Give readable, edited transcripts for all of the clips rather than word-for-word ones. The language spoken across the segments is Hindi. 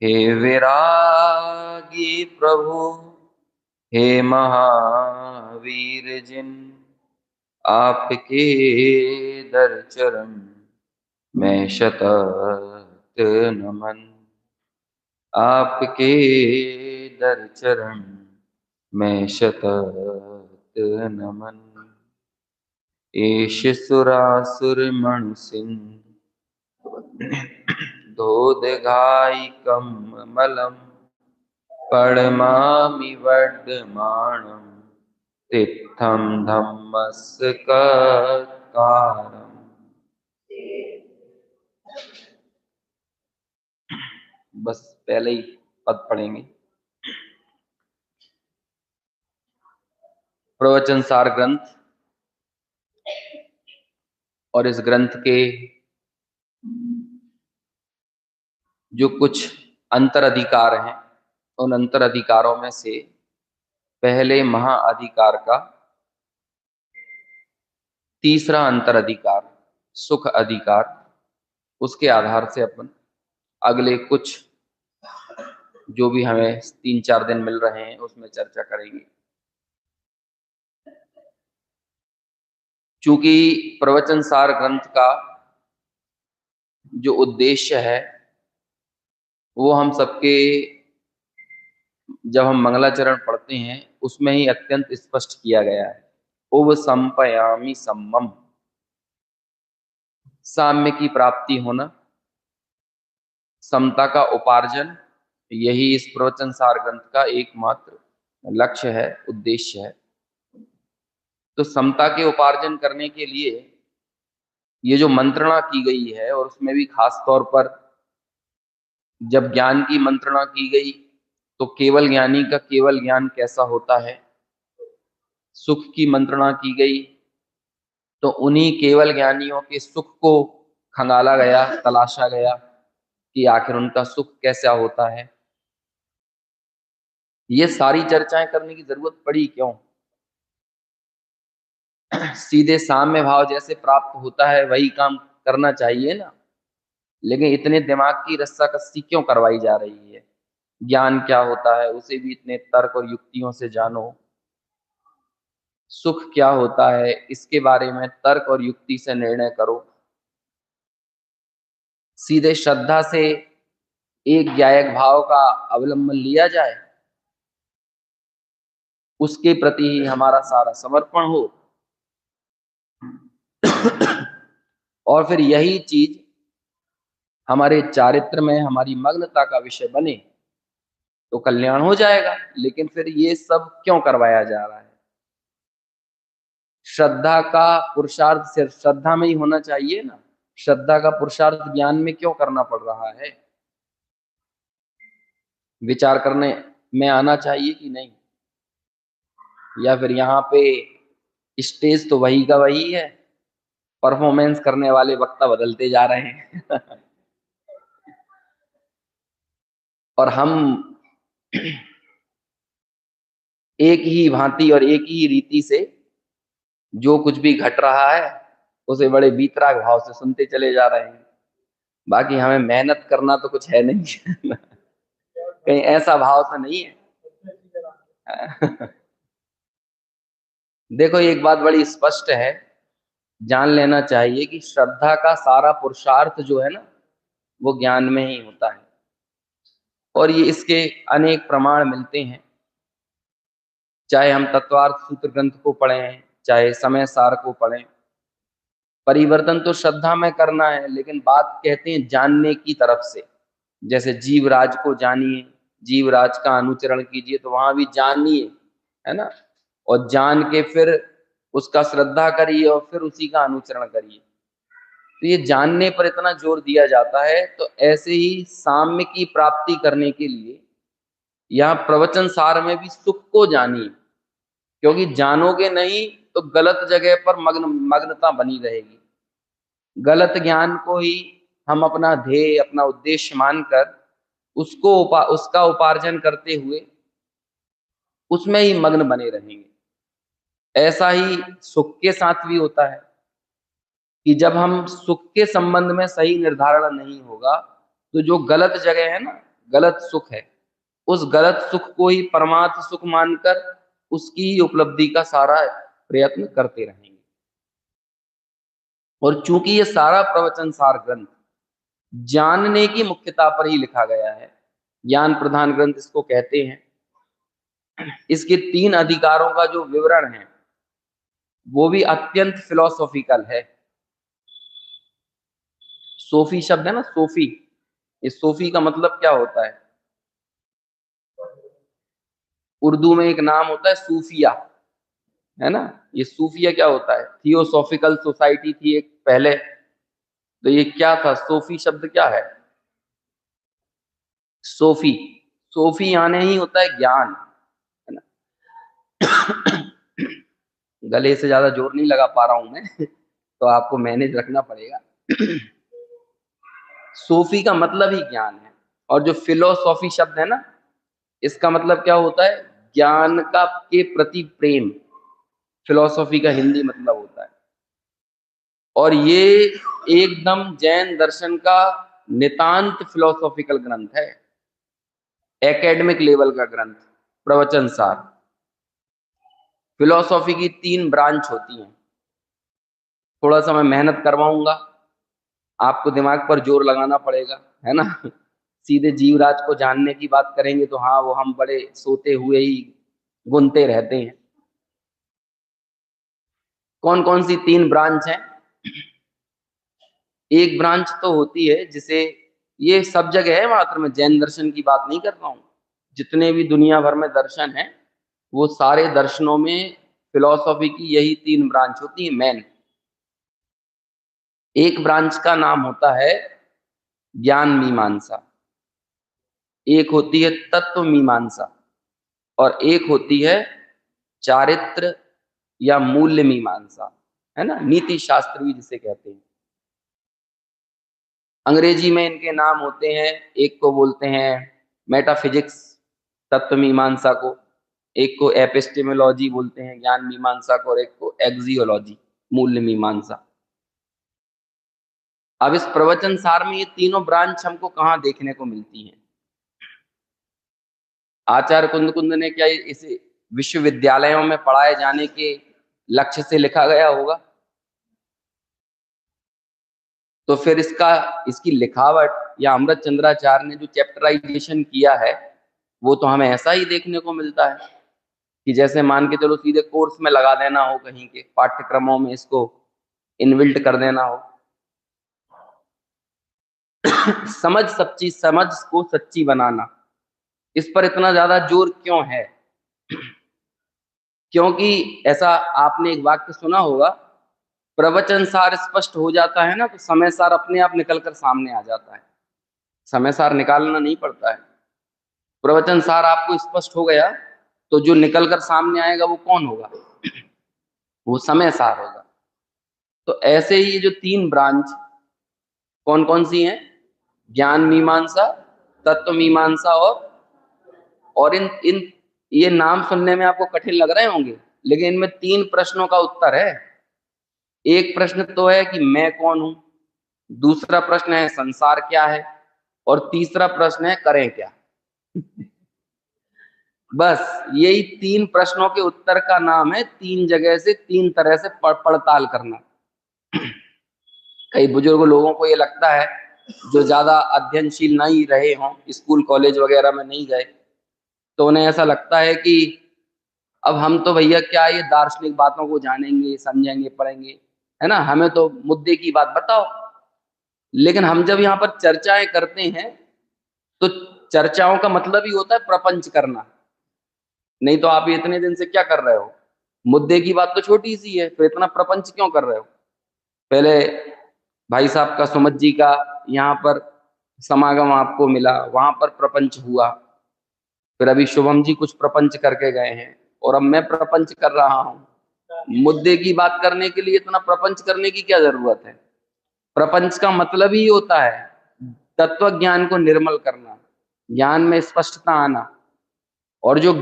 हे विरागी प्रभु, हे महावीर जिन, आपके दर चरण मैं शतत नमन। आपके दर चरण मैं शतत नमन। एष सुरासुर मणु सिंधु धोदघाई कमलम, पड़मामि वर्धमानम तित्थम धम्मस्ककारम। बस पहले ही पद पढ़ेंगे। प्रवचन सार ग्रंथ, और इस ग्रंथ के जो कुछ अंतर अधिकार हैं, उन अंतर अधिकारों में से पहले महाअधिकार का तीसरा अंतर अधिकार सुख अधिकार, उसके आधार से अपन अगले कुछ जो भी हमें 3-4 दिन मिल रहे हैं उसमें चर्चा करेंगे। चूंकि प्रवचन सार ग्रंथ का जो उद्देश्य है वो हम सबके, जब हम मंगलाचरण पढ़ते हैं उसमें ही अत्यंत स्पष्ट किया गया है। उव संपयामि सम्मम, साम्य की प्राप्ति होना, समता का उपार्जन, यही इस प्रवचन सार ग्रंथ का एकमात्र लक्ष्य है, उद्देश्य है। तो समता के उपार्जन करने के लिए ये जो मंत्रणा की गई है, और उसमें भी खास तौर पर जब ज्ञान की मंत्रणा की गई तो केवल ज्ञानी का केवल ज्ञान कैसा होता है, सुख की मंत्रणा की गई तो उन्हीं केवल ज्ञानियों के सुख को खंगाला गया, तलाशा गया कि आखिर उनका सुख कैसा होता है। ये सारी चर्चाएं करने की जरूरत पड़ी क्यों? सीधे साम्य भाव जैसे प्राप्त होता है वही काम करना चाहिए ना, लेकिन इतने दिमाग की रस्साकस्सी क्यों करवाई जा रही है? ज्ञान क्या होता है उसे भी इतने तर्क और युक्तियों से जानो, सुख क्या होता है इसके बारे में तर्क और युक्ति से निर्णय करो। सीधे श्रद्धा से एक ज्ञायक भाव का अवलंबन लिया जाए, उसके प्रति ही हमारा सारा समर्पण हो, और फिर यही चीज हमारे चारित्र में हमारी मग्नता का विषय बने तो कल्याण हो जाएगा। लेकिन फिर ये सब क्यों करवाया जा रहा है? श्रद्धा का पुरुषार्थ सिर्फ श्रद्धा में ही होना चाहिए ना, श्रद्धा का पुरुषार्थ ज्ञान में क्यों करना पड़ रहा है? विचार करने में आना चाहिए कि नहीं? या फिर यहाँ पे स्टेज तो वही का वही है, परफॉर्मेंस करने वाले वक्ता बदलते जा रहे हैं और हम एक ही भांति और एक ही रीति से जो कुछ भी घट रहा है उसे बड़े वीतराग भाव से सुनते चले जा रहे हैं। बाकी हमें मेहनत करना तो कुछ है नहीं कहीं ऐसा भाव तो नहीं है देखो, एक बात बड़ी स्पष्ट है, जान लेना चाहिए कि श्रद्धा का सारा पुरुषार्थ जो है ना वो ज्ञान में ही होता है, और ये इसके अनेक प्रमाण मिलते हैं। चाहे हम तत्वार्थ सूत्र ग्रंथ को पढ़ें, चाहे समय सार को पढ़ें, परिवर्तन तो श्रद्धा में करना है, लेकिन बात कहते हैं जानने की तरफ से। जैसे जीवराज को जानिए, जीवराज का अनुचरण कीजिए, तो वहां भी जानिए, है ना, और जान के फिर उसका श्रद्धा करिए और फिर उसी का अनुचरण करिए। तो ये जानने पर इतना जोर दिया जाता है। तो ऐसे ही साम्य की प्राप्ति करने के लिए यहाँ प्रवचन सार में भी सुख को जानिए, क्योंकि जानोगे नहीं तो गलत जगह पर मग्नता बनी रहेगी। गलत ज्ञान को ही हम अपना ध्येय, अपना उद्देश्य मानकर उसका उपार्जन करते हुए उसमें ही मग्न बने रहेंगे। ऐसा ही सुख के साथ भी होता है कि जब हम सुख के संबंध में सही निर्धारण नहीं होगा तो जो गलत जगह है ना, गलत सुख है, उस गलत सुख को ही परमार्थ सुख मानकर उसकी उपलब्धि का सारा प्रयत्न करते रहेंगे। और चूंकि ये सारा प्रवचन सार ग्रंथ जानने की मुख्यता पर ही लिखा गया है, ज्ञान प्रधान ग्रंथ इसको कहते हैं, इसके 3 अधिकारों का जो विवरण है वो भी अत्यंत फिलोसॉफिकल है। सोफी शब्द है ना, सोफी, इस सोफी का मतलब क्या होता है? उर्दू में एक नाम होता है सूफिया, है ना। ये सूफिया क्या होता है? थियोसॉफिकल सोसाइटी थी एक पहले, तो ये क्या था? सोफी शब्द क्या है? सोफी, सोफी यानी ही होता है ज्ञान, है ना। गले से ज्यादा जोर नहीं लगा पा रहा हूं मैं तो आपको मैनेज रखना पड़ेगा। सोफी का मतलब ही ज्ञान है। और जो फिलोसॉफी शब्द है ना, इसका मतलब क्या होता है? ज्ञान का के प्रति प्रेम, फिलोसॉफी का हिंदी मतलब होता है। और ये एकदम जैन दर्शन का नितांत फिलोसॉफिकल ग्रंथ है, एकेडमिक लेवल का ग्रंथ, प्रवचन सार। फिलोसॉफी की 3 ब्रांच होती हैं। थोड़ा सा मैं मेहनत करवाऊंगा, आपको दिमाग पर जोर लगाना पड़ेगा, है ना। सीधे जीवराज को जानने की बात करेंगे तो हाँ, वो हम बड़े सोते हुए ही गुनते रहते हैं। कौन कौन सी 3 ब्रांच हैं? एक ब्रांच तो होती है जिसे, ये सब जगह है, मात्र मैं जैन दर्शन की बात नहीं कर रहा हूं, जितने भी दुनिया भर में दर्शन हैं वो सारे दर्शनों में फिलॉसफी की यही 3 ब्रांच होती है मेन। एक ब्रांच का नाम होता है ज्ञान मीमांसा, एक होती है तत्व मीमांसा, और एक होती है चारित्र या मूल्य मीमांसा, है ना, नीति शास्त्र भी जिसे कहते हैं। अंग्रेजी में इनके नाम होते हैं, एक को बोलते हैं मेटाफिजिक्स, तत्व मीमांसा को, एक को एपिस्टेमोलॉजी बोलते हैं, ज्ञान मीमांसा को, और एक को एक्सियोलॉजी, मूल्य मीमांसा। अब इस प्रवचन सार में ये तीनों ब्रांच हमको कहाँ देखने को मिलती हैं? आचार्य कुंद ने क्या इसे विश्वविद्यालयों में पढ़ाए जाने के लक्ष्य से लिखा गया होगा? तो फिर इसकी लिखावट या अमृत चंद्राचार्य ने जो चैप्टराइजेशन किया है वो तो हमें ऐसा ही देखने को मिलता है कि जैसे मान के चलो सीधे कोर्स में लगा देना हो, कहीं के पाठ्यक्रमों में इसको इनबिल्ट कर देना हो। समझ को सच्ची बनाना, इस पर इतना ज्यादा जोर क्यों है? क्योंकि ऐसा आपने एक वाक्य सुना होगा, प्रवचन सार स्पष्ट हो जाता है ना तो समय सार अपने आप निकलकर सामने आ जाता है। समय सार निकालना नहीं पड़ता है। प्रवचन सार आपको स्पष्ट हो गया तो जो निकलकर सामने आएगा वो कौन होगा? वो समय सार होगा। तो ऐसे ही ये जो 3 ब्रांच कौन कौन सी हैं? ज्ञान मीमांसा, तत्व मीमांसा, और इन इन ये नाम सुनने में आपको कठिन लग रहे होंगे, लेकिन इनमें 3 प्रश्नों का उत्तर है। एक प्रश्न तो है कि मैं कौन हूं, दूसरा प्रश्न है संसार क्या है, और तीसरा प्रश्न है करें क्या। बस यही 3 प्रश्नों के उत्तर का नाम है 3 जगह से 3 तरह से पड़ताल करना। कई बुजुर्ग लोगों को ये लगता है, जो ज्यादा अध्ययनशील नहीं रहे हों, स्कूल कॉलेज वगैरह में नहीं गए, तो उन्हें ऐसा लगता है कि अब हम तो भैया क्या ये दार्शनिक बातों को जानेंगे, समझेंगे, पढ़ेंगे, है ना, हमें तो मुद्दे की बात बताओ। लेकिन हम जब यहाँ पर चर्चाएं करते हैं तो चर्चाओं का मतलब ही होता है प्रपंच करना। नहीं तो आप इतने दिन से क्या कर रहे हो? मुद्दे की बात तो छोटी सी है, तो इतना प्रपंच क्यों कर रहे हो? पहले भाई साहब का, सुमत जी का यहाँ पर समागम आपको मिला, वहां पर प्रपंच हुआ, फिर अभी शुभम जी कुछ प्रपंच करके गए हैं, और अब मैं प्रपंच कर रहा हूं। मुद्दे की बात करने के लिए इतना प्रपंच करने की क्या जरूरत है? प्रपंच का मतलब ही होता है तत्व ज्ञान को निर्मल करना, ज्ञान में स्पष्टता आना। और जो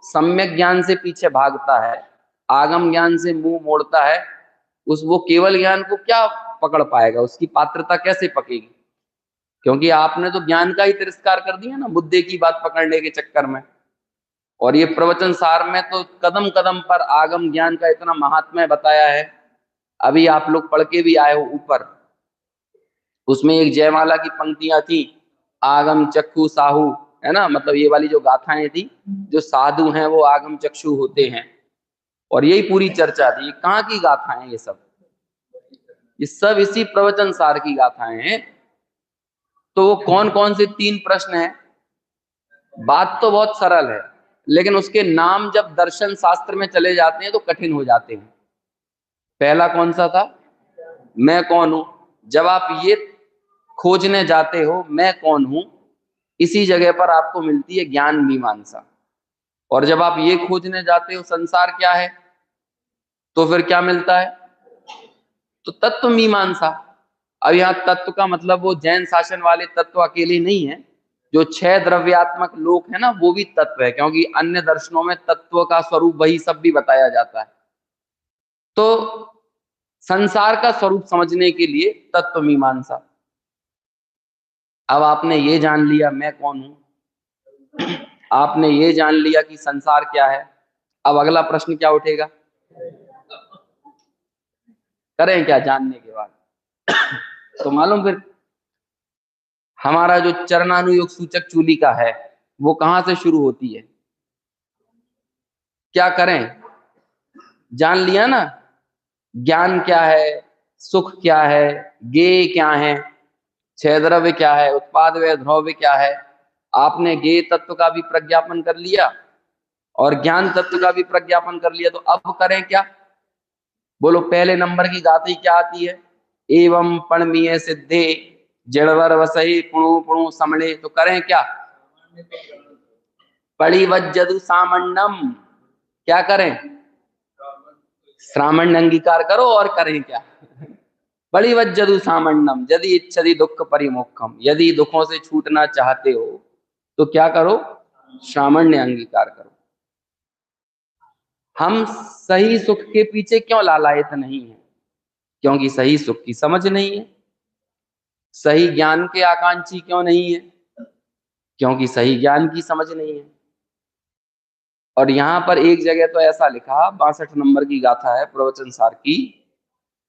सम्यक ज्ञान से पीछे भागता है, आगम ज्ञान से मुंह मोड़ता है, वो केवल ज्ञान को क्या पकड़ पाएगा? उसकी पात्रता कैसे पकेगी? क्योंकि आपने तो ज्ञान का ही तिरस्कार कर दिया ना मुद्दे की बात पकड़ने के चक्कर में। और ये प्रवचन सार में तो कदम कदम पर आगम ज्ञान का इतना महात्म्य बताया है। अभी आप लोग पढ़ के भी आए हो ऊपर, उसमें एक जयमाला की पंक्तियां थी, आगम चक्षु साहू, है ना, मतलब ये वाली जो गाथाएं थी, जो साधु हैं वो आगम चक्षु होते हैं, और यही पूरी चर्चा थी। कहाँ की गाथाएं ये सब? ये सब इसी प्रवचन सार की गाथाएं हैं। तो वो कौन कौन से 3 प्रश्न हैं? बात तो बहुत सरल है, लेकिन उसके नाम जब दर्शन शास्त्र में चले जाते हैं तो कठिन हो जाते हैं। पहला कौन सा था? मैं कौन हूं। जब आप ये खोजने जाते हो मैं कौन हूं, इसी जगह पर आपको मिलती है ज्ञान मीमांसा। और जब आप ये खोजने जाते हो संसार क्या है, तो फिर क्या मिलता है? तो तत्व मीमांसा। अब यहाँ तत्व का मतलब वो जैन शासन वाले तत्व अकेले नहीं है, जो 6 द्रव्यात्मक लोक है ना, वो भी तत्व है, क्योंकि अन्य दर्शनों में तत्व का स्वरूप वही सब भी बताया जाता है। तो संसार का स्वरूप समझने के लिए तत्व मीमांसा। अब आपने ये जान लिया मैं कौन हूं, आपने ये जान लिया कि संसार क्या है, अब अगला प्रश्न क्या उठेगा? करें क्या जानने के बाद? तो मालूम फिर हमारा जो चरणानुयोग सूचक चूलिका है वो कहां से शुरू होती है? क्या करें? जान लिया ना, ज्ञान क्या है, सुख क्या है, ज्ञेय क्या है, 6 द्रव्य क्या है, उत्पाद व द्रव्य क्या है। आपने ज्ञेय तत्व का भी प्रज्ञापन कर लिया और ज्ञान तत्व का भी प्रज्ञापन कर लिया, तो अब करें क्या? बोलो पहले नंबर की गाथी क्या आती है? एवं पणमीय सिद्धे जड़वर वसई पुणु पुणु समणे। तो करें क्या? पड़िवज्जदु सामण्डम। क्या करें? श्रामण्य अंगीकार करो और करें क्या? पड़िवज्जदु सामण्डम यदि इच्छति दुख परिमुखम। यदि दुखों से छूटना चाहते हो तो क्या करो? श्रामण्य अंगीकार करो। हम सही सुख के पीछे क्यों लालायित नहीं है? क्योंकि सही सुख की समझ नहीं है। सही ज्ञान के आकांक्षी क्यों नहीं है? क्योंकि सही ज्ञान की समझ नहीं है। और यहां पर एक जगह तो ऐसा लिखा, 62 नंबर की गाथा है प्रवचन सार की,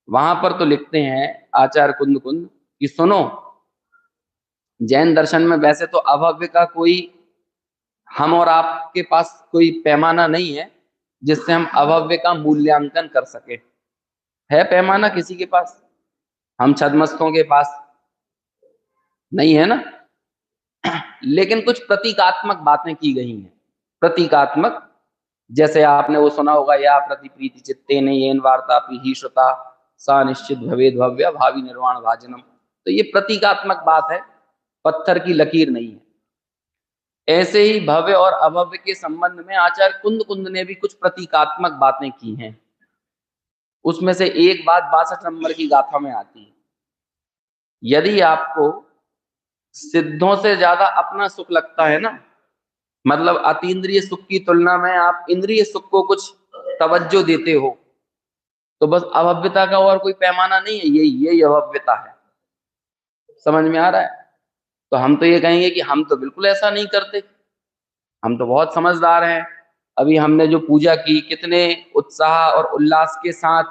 वहां पर तो लिखते हैं आचार्य कुंद कुंद कि सुनो, जैन दर्शन में वैसे तो अभव्य का कोई, हम और आपके पास कोई पैमाना नहीं है जिससे हम अभव्य का मूल्यांकन कर सके। है पैमाना किसी के पास? हम छद्मस्तों के पास नहीं है ना। लेकिन कुछ प्रतीकात्मक बातें की गई हैं। प्रतीकात्मक, जैसे आपने वो सुना होगा, या प्रति प्रीति चित्ते ने येन वार्ता ही श्रुता सा निश्चित भवेद भव्य भावी निर्वाण भाजनम। तो ये प्रतीकात्मक बात है, पत्थर की लकीर नहीं है। ऐसे ही भव्य और अभव्य के संबंध में आचार्य कुंद कुंद ने भी कुछ प्रतीकात्मक बातें की हैं। उसमें से एक बात 62 नंबर की गाथा में आती है। यदि आपको सिद्धों से ज्यादा अपना सुख लगता है ना, मतलब अतीन्द्रिय सुख की तुलना में आप इंद्रिय सुख को कुछ तवज्जो देते हो, तो बस अभव्यता का और कोई पैमाना नहीं है, यही अभव्यता है। समझ में आ रहा है? तो हम तो ये कहेंगे कि हम तो बिल्कुल ऐसा नहीं करते, हम तो बहुत समझदार हैं। अभी हमने जो पूजा की, कितने उत्साह और उल्लास के साथ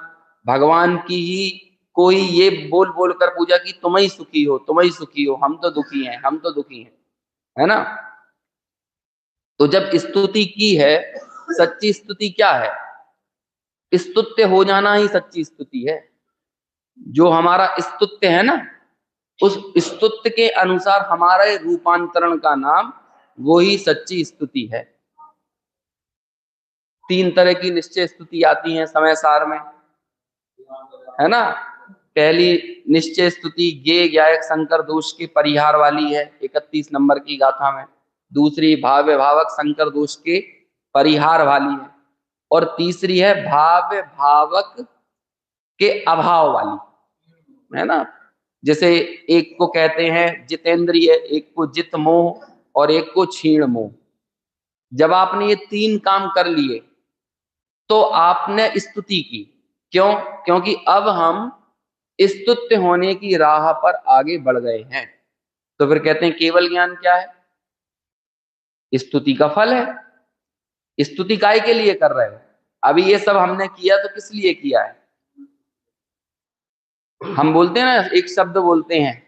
भगवान की ही कोई ये बोल बोल कर पूजा की, तुम ही सुखी हो, तुम ही सुखी हो, हम तो दुखी हैं, हम तो दुखी हैं, है ना। तो जब स्तुति की है, सच्ची स्तुति क्या है? स्तुत्य हो जाना ही सच्ची स्तुति है। जो हमारा स्तुत्य है ना, उस स्तुत्य के अनुसार हमारे रूपांतरण का नाम वो ही सच्ची स्तुति है। 3 तरह की निश्चय स्तुति आती हैं समय सार में, है ना। पहली निश्चय स्तुति ज्ञेय ज्ञायक संकर दोष के परिहार वाली है 31 नंबर की गाथा में। दूसरी भाव्य भावक संकर दोष के परिहार वाली है। और तीसरी है भाव्य भावक के अभाव वाली, है ना। जैसे एक को कहते हैं जितेंद्रिय, एक को जित मोह और एक को क्षीण मोह। जब आपने ये 3 काम कर लिए तो आपने स्तुति की। क्यों? क्योंकि अब हम स्तुत्य होने की राह पर आगे बढ़ गए हैं। तो फिर कहते हैं केवल ज्ञान क्या है? स्तुति का फल है। स्तुति काय के लिए कर रहे हो? अभी ये सब हमने किया तो किस लिए किया है? हम बोलते हैं ना, एक शब्द बोलते हैं,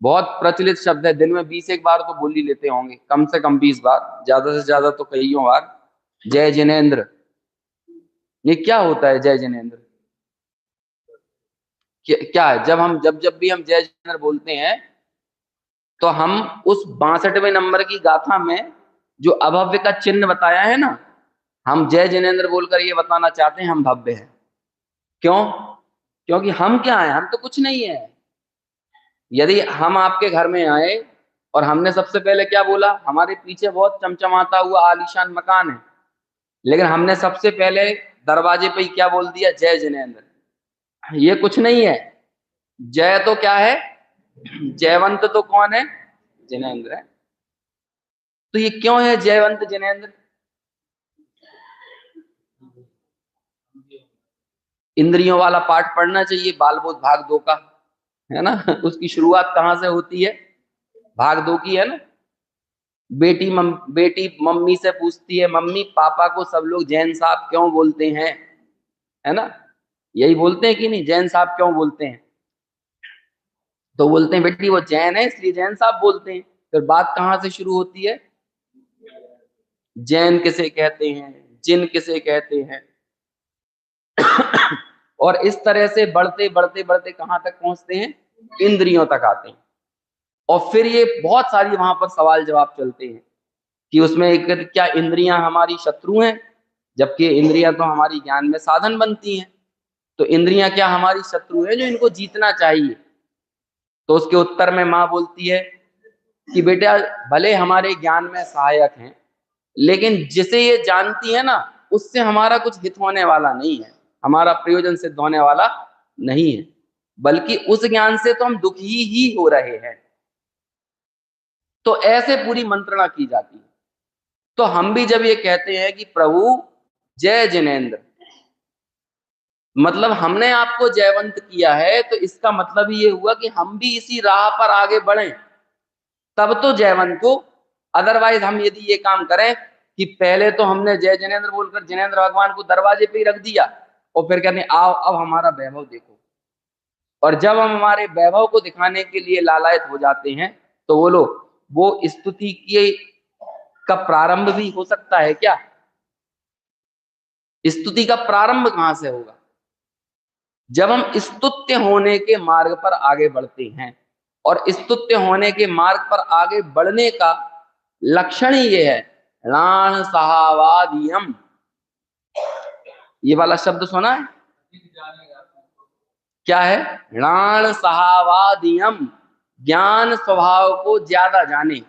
बहुत प्रचलित शब्द है, दिन में 20 एक बार तो बोल ही लेते होंगे, कम से कम 20 बार, ज्यादा से ज्यादा तो कईयों बार, जय जिनेंद्र। ये क्या होता है जय जिनेंद्र? क्या है? जब भी हम जय जिनेंद्र बोलते हैं तो हम उस 62वें नंबर की गाथा में जो अभव्य का चिन्ह बताया है ना, हम जय जिनेंद्र बोलकर ये बताना चाहते हैं हम भव्य हैं। क्यों? क्योंकि हम क्या है? हम तो कुछ नहीं है। यदि हम आपके घर में आए और हमने सबसे पहले क्या बोला, हमारे पीछे बहुत चमचमाता हुआ आलीशान मकान है, लेकिन हमने सबसे पहले दरवाजे पे ही क्या बोल दिया? जय जिनेंद्र। ये कुछ नहीं है। जय तो क्या है? जयवंत तो कौन है? जिनेंद्र है। तो ये क्यों है जयवंत जिनेंद्र? इंद्रियों वाला पाठ पढ़ना चाहिए, बाल बोध भाग 2 का, है ना। उसकी शुरुआत कहाँ से होती है? भाग 2 की है ना। बेटी मम्मी से पूछती है, मम्मी पापा को सब लोग जैन साहब क्यों बोलते हैं? है ना, यही बोलते हैं कि नहीं, जैन साहब क्यों बोलते हैं? तो बोलते हैं बेटी वो जैन है इसलिए जैन साहब बोलते हैं। फिर बात कहाँ से शुरू होती है? जैन किसे कहते हैं, जिन किसे कहते हैं। और इस तरह से बढ़ते बढ़ते बढ़ते कहां तक पहुंचते हैं? इंद्रियों तक आते हैं। और फिर ये बहुत सारी वहां पर सवाल जवाब चलते हैं कि उसमें एक, क्या इंद्रियां हमारी शत्रु हैं? जबकि इंद्रियां तो हमारी ज्ञान में साधन बनती हैं। तो इंद्रियां क्या हमारी शत्रु है जो इनको जीतना चाहिए? तो उसके उत्तर में माँ बोलती है कि बेटा भले हमारे ज्ञान में सहायक हैं, लेकिन जिसे ये जानती है ना, उससे हमारा कुछ हित होने वाला नहीं है, हमारा प्रयोजन सिद्ध होने वाला नहीं है, बल्कि उस ज्ञान से तो हम दुखी ही हो रहे हैं। तो ऐसे पूरी मंत्रणा की जाती है। तो हम भी जब ये कहते हैं कि प्रभु जय जिनेंद्र, मतलब हमने आपको जयवंत किया है, तो इसका मतलब ये हुआ कि हम भी इसी राह पर आगे बढ़ें, तब तो जयवंत को। अदरवाइज हम यदि ये काम करें कि पहले तो हमने जय जिनेंद्र बोलकर जिनेंद्र भगवान को दरवाजे पे ही रख दिया और फिर कहते आओ अब हमारा वैभव देखो, और जब हम हमारे वैभव को दिखाने के लिए लालायत हो जाते हैं तो बोलो वो स्तुति की का प्रारंभ भी हो सकता है क्या? स्तुति का प्रारंभ कहां से होगा? जब हम स्तुत्य होने के मार्ग पर आगे बढ़ते हैं। और स्तुत्य होने के मार्ग पर आगे बढ़ने का लक्षण ही ये है, राण सहावादियम। ये वाला शब्द सुना है? क्या है? राण सहावादियम, ज्ञान स्वभाव को ज्यादा जाने,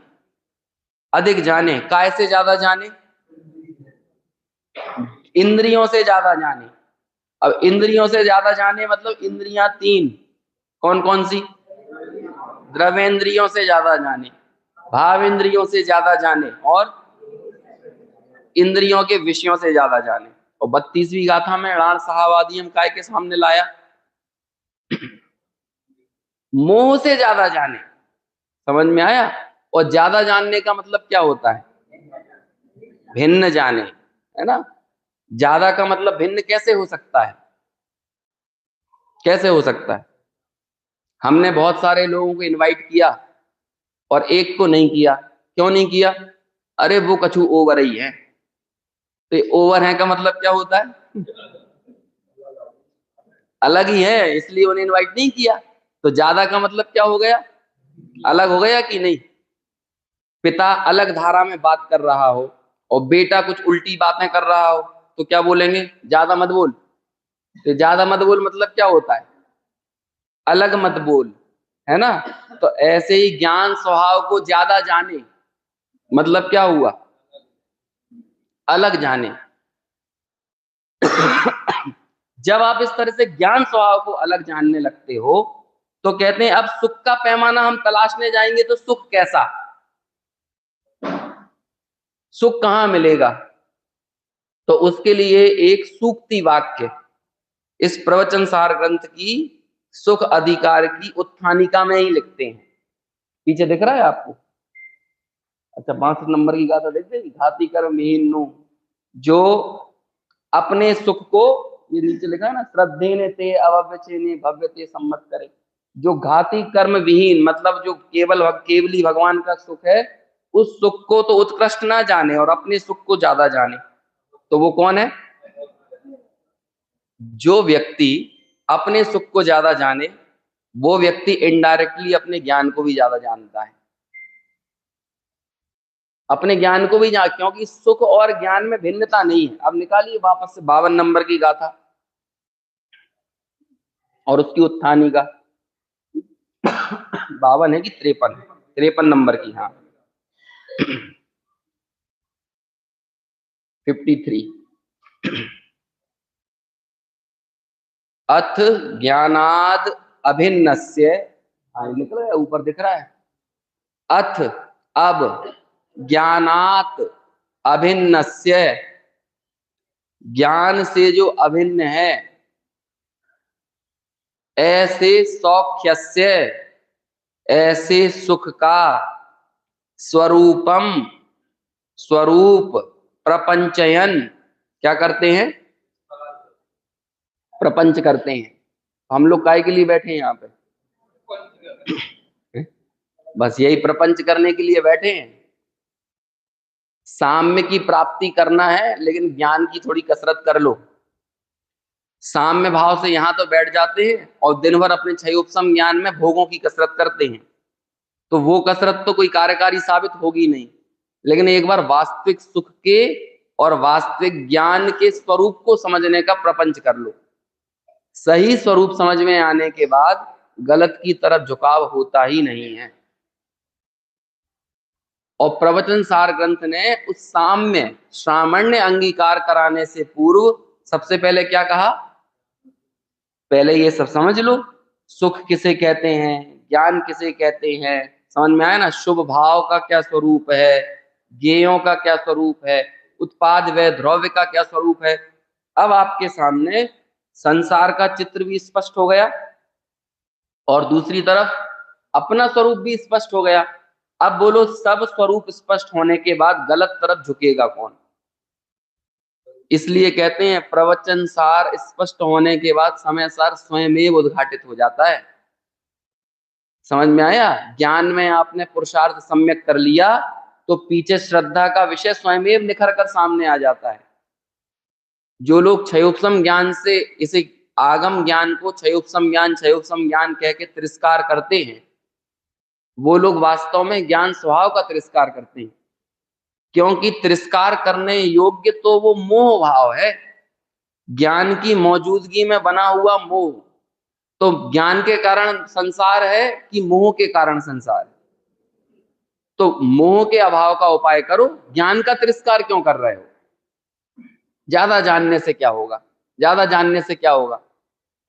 अधिक जाने। काय से ज्यादा जाने? इंद्रियों से ज्यादा जाने। अब इंद्रियों से ज्यादा जाने मतलब इंद्रियां 3, कौन कौन सी? द्रवेंद्रियों से ज्यादा जाने, भाव इंद्रियों से ज्यादा जाने, और इंद्रियों के विषयों से ज्यादा जाने। और 32वीं गाथा में राण सहावादी हम काय के सामने लाया? मोह से ज्यादा जाने। समझ में आया? और ज्यादा जानने का मतलब क्या होता है? भिन्न जाने, है ना। ज्यादा का मतलब भिन्न कैसे हो सकता है? कैसे हो सकता है? हमने बहुत सारे लोगों को इनवाइट किया और एक को नहीं किया। क्यों नहीं किया? अरे वो कछु ओवर ही है। तो ओवर है का मतलब क्या होता है? अलग ही है, इसलिए उन्हें इनवाइट नहीं किया। तो ज्यादा का मतलब क्या हो गया? अलग हो गया कि नहीं? पिता अलग धारा में बात कर रहा हो और बेटा कुछ उल्टी बातें कर रहा हो तो क्या बोलेंगे? ज्यादा मत बोल। तो ज्यादा मत बोल मतलब क्या होता है? अलग मत बोल, है ना। तो ऐसे ही ज्ञान स्वभाव को ज्यादा जाने मतलब क्या हुआ? अलग जाने। जब आप इस तरह से ज्ञान स्वभाव को अलग जानने लगते हो तो कहते हैं अब सुख का पैमाना हम तलाशने जाएंगे तो सुख कैसा? सुख कहां मिलेगा? तो उसके लिए एक सूक्ति वाक्य इस प्रवचन सार ग्रंथ की सुख अधिकार की उत्थानिका में ही लिखते हैं। पीछे दिख रहा है आपको? अच्छा, 62 नंबर की गाथा देखते हैं। घाती कर्म विहीन नु, जो अपने सुख को, ये नीचे लिखा है ना, श्रद्धे ने ते अवव्य ने भव्य ते सम्मत करे। जो घाती कर्म विहीन, मतलब जो केवली भगवान का सुख है, उस सुख को तो उत्कृष्ट ना जाने और अपने सुख को ज्यादा जाने, तो वो कौन है? जो व्यक्ति अपने सुख को ज्यादा जाने, वो व्यक्ति इनडायरेक्टली अपने ज्ञान को भी ज्यादा जानता है। अपने ज्ञान को भी क्योंकि सुख और ज्ञान में भिन्नता नहीं है। अब निकालिए वापस से 52 नंबर की गाथा और उसकी उत्थानी का। 52 है कि 53? 53 नंबर की, हाँ। 53। अथ ज्ञानाद अभिन्नस्य, हाँ निकल रहा है, ऊपर दिख रहा है। अथ, अब, ज्ञानात अभिन्नस्य, ज्ञान से जो अभिन्न है, ऐसे सौख्यस्य, ऐसे सुख का, स्वरूपम, स्वरूप, प्रपंचयन, क्या करते हैं? प्रपंच करते हैं। हम लोग काय के लिए बैठे हैं यहाँ पे? बस यही प्रपंच करने के लिए बैठे हैं। साम्य की प्राप्ति करना है, लेकिन ज्ञान की थोड़ी कसरत कर लो। साम्य भाव से यहां तो बैठ जाते हैं और दिन भर अपने क्षय उपशम ज्ञान में भोगों की कसरत करते हैं, तो वो कसरत तो कोई कार्यकारी साबित होगी नहीं। लेकिन एक बार वास्तविक सुख के और वास्तविक ज्ञान के स्वरूप को समझने का प्रपंच कर लो। सही स्वरूप समझ में आने के बाद गलत की तरफ झुकाव होता ही नहीं है। और प्रवचन सार ग्रंथ ने उस साम्य सामान्य अंगीकार कराने से पूर्व सबसे पहले क्या कहा? पहले ये सब समझ लो, सुख किसे कहते हैं, ज्ञान किसे कहते हैं, समझ में आया ना? शुभ भाव का क्या स्वरूप है, ज्ञेयों का क्या स्वरूप है, उत्पाद व द्रव्य का क्या स्वरूप है। अब आपके सामने संसार का चित्र भी स्पष्ट हो गया और दूसरी तरफ अपना स्वरूप भी स्पष्ट हो गया। अब बोलो, सब स्वरूप स्पष्ट होने के बाद गलत तरफ झुकेगा कौन? इसलिए कहते हैं प्रवचन सार स्पष्ट होने के बाद समय सार स्वयं उद्घाटित हो जाता है। समझ में आया? ज्ञान में आपने पुरुषार्थ सम्यक कर लिया तो पीछे श्रद्धा का विषय स्वयं निखर कर सामने आ जाता है। जो लोग क्षयोपशम ज्ञान से, इसे आगम ज्ञान को क्षयोपशम ज्ञान कह के तिरस्कार करते हैं, वो लोग वास्तव में ज्ञान स्वभाव का तिरस्कार करते हैं। क्योंकि तिरस्कार करने योग्य तो वो मोह भाव है, ज्ञान की मौजूदगी में बना हुआ मोह। तो ज्ञान के कारण संसार है कि मोह के कारण संसार है? तो मोह के अभाव का उपाय करो, ज्ञान का तिरस्कार क्यों कर रहे हो? ज्यादा जानने से क्या होगा? ज्यादा जानने से क्या होगा?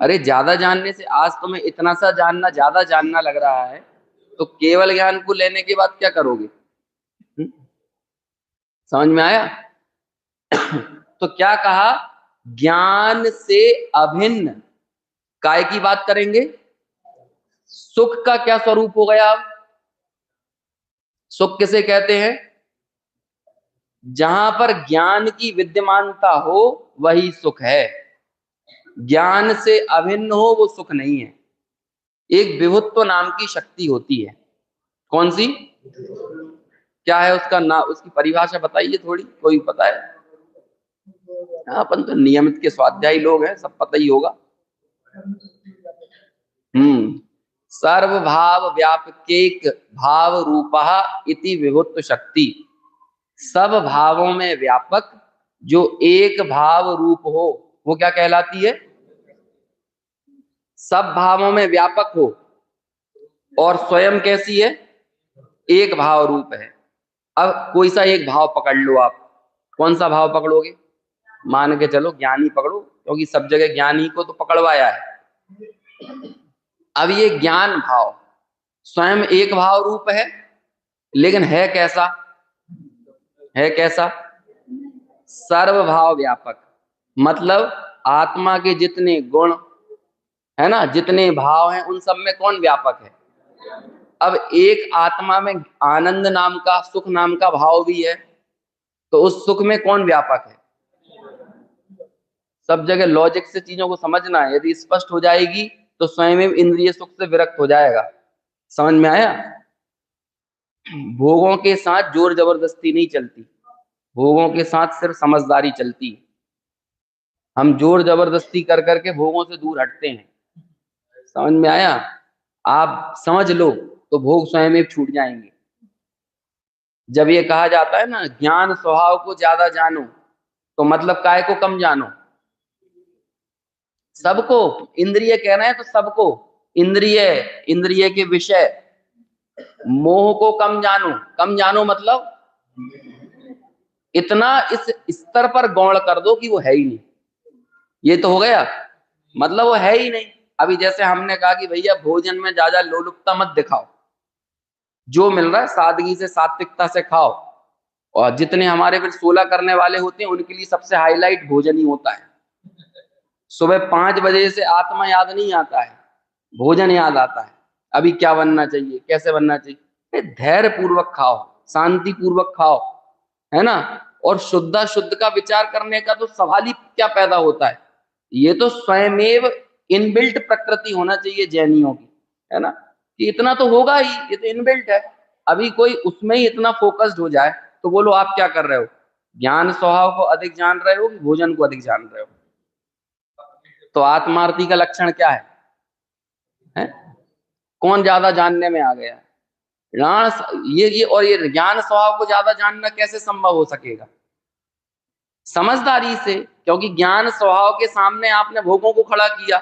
अरे ज्यादा जानने से, आज तुम्हें इतना सा जानना ज्यादा जानना लग रहा है, तो केवल ज्ञान को लेने के बाद क्या करोगे? समझ में आया? तो क्या कहा? ज्ञान से अभिन्न काय की बात करेंगे। सुख का क्या स्वरूप हो गया? अब सुख किसे कहते हैं? जहां पर ज्ञान की विद्यमानता हो वही सुख है। ज्ञान से अभिन्न हो वो सुख नहीं है। एक विभुत्व नाम की शक्ति होती है। कौन सी? क्या है उसका नाम? उसकी परिभाषा बताइए थोड़ी, कोई पता है? अपन तो नियमित के स्वाध्यायी लोग हैं, सब पता ही होगा। सर्वभाव व्यापकेक भाव रूपः इति विभुत्व शक्ति। सब भावों में व्यापक जो एक भाव रूप हो वो क्या कहलाती है? सब भावों में व्यापक हो और स्वयं कैसी है? एक भाव रूप है। अब कोई सा एक भाव पकड़ लो आप। कौन सा भाव पकड़ोगे? मान के चलो ज्ञानी पकड़ो, क्योंकि सब जगह ज्ञानी को तो पकड़वाया है। अब ये ज्ञान भाव स्वयं एक भाव रूप है, लेकिन है कैसा? है कैसा? सर्वभाव व्यापक। मतलब आत्मा के जितने गुण है ना, जितने भाव हैं, उन सब में कौन व्यापक है? अब एक आत्मा में आनंद नाम का, सुख नाम का भाव भी है, तो उस सुख में कौन व्यापक है? सब जगह लॉजिक से चीजों को समझना है। यदि स्पष्ट हो जाएगी तो स्वयं इंद्रिय सुख से विरक्त हो जाएगा। समझ में आया? भोगों के साथ जोर जबरदस्ती नहीं चलती, भोगों के साथ सिर्फ समझदारी चलती है। हम जोर जबरदस्ती कर करके भोगों से दूर हटते हैं। समझ में आया? आप समझ लो तो भोग स्वयं ही छूट जाएंगे। जब ये कहा जाता है ना, ज्ञान स्वभाव को ज्यादा जानो, तो मतलब काय को कम जानो? सबको। इंद्रिय कह रहे हैं तो सबको। इंद्रिय, इंद्रिय के विषय, मोह को कम जानो। कम जानो मतलब इतना इस स्तर पर गौण कर दो कि वो है ही नहीं। ये तो हो गया, मतलब वो है ही नहीं। अभी जैसे हमने कहा कि भैया भोजन में ज्यादा लोलुपता मत दिखाओ, जो मिल रहा है सादगी से, सात्विकता से खाओ। और जितने हमारे फिर 16 करने वाले होते हैं उनके लिए सबसे हाईलाइट भोजन ही होता है। सुबह 5 बजे से आत्मा याद नहीं आता है, भोजन याद आता है। अभी क्या बनना चाहिए, कैसे बनना चाहिए। धैर्य पूर्वक खाओ, शांति पूर्वक खाओ, है ना। और शुद्धा शुद्ध का विचार करने का तो सवाल ही क्या पैदा होता है। ये तो स्वयमेव इनबिल्ट प्रकृति होना चाहिए जैनियों की, है ना, कि इतना तो होगा ही, ये तो इनबिल्ट है। अभी कोई उसमें ही इतना फोकस्ड हो जाए तो बोलो आप क्या कर रहे हो? ज्ञान स्वभाव को अधिक जान रहे हो कि भोजन को अधिक जान रहे हो? तो आत्मार्थी का लक्षण क्या है? कौन ज्यादा जानने में आ गया है? ये और ये ज्ञान स्वभाव को ज्यादा जानना कैसे संभव हो सकेगा? समझदारी से। क्योंकि ज्ञान स्वभाव के सामने आपने भोगों को खड़ा किया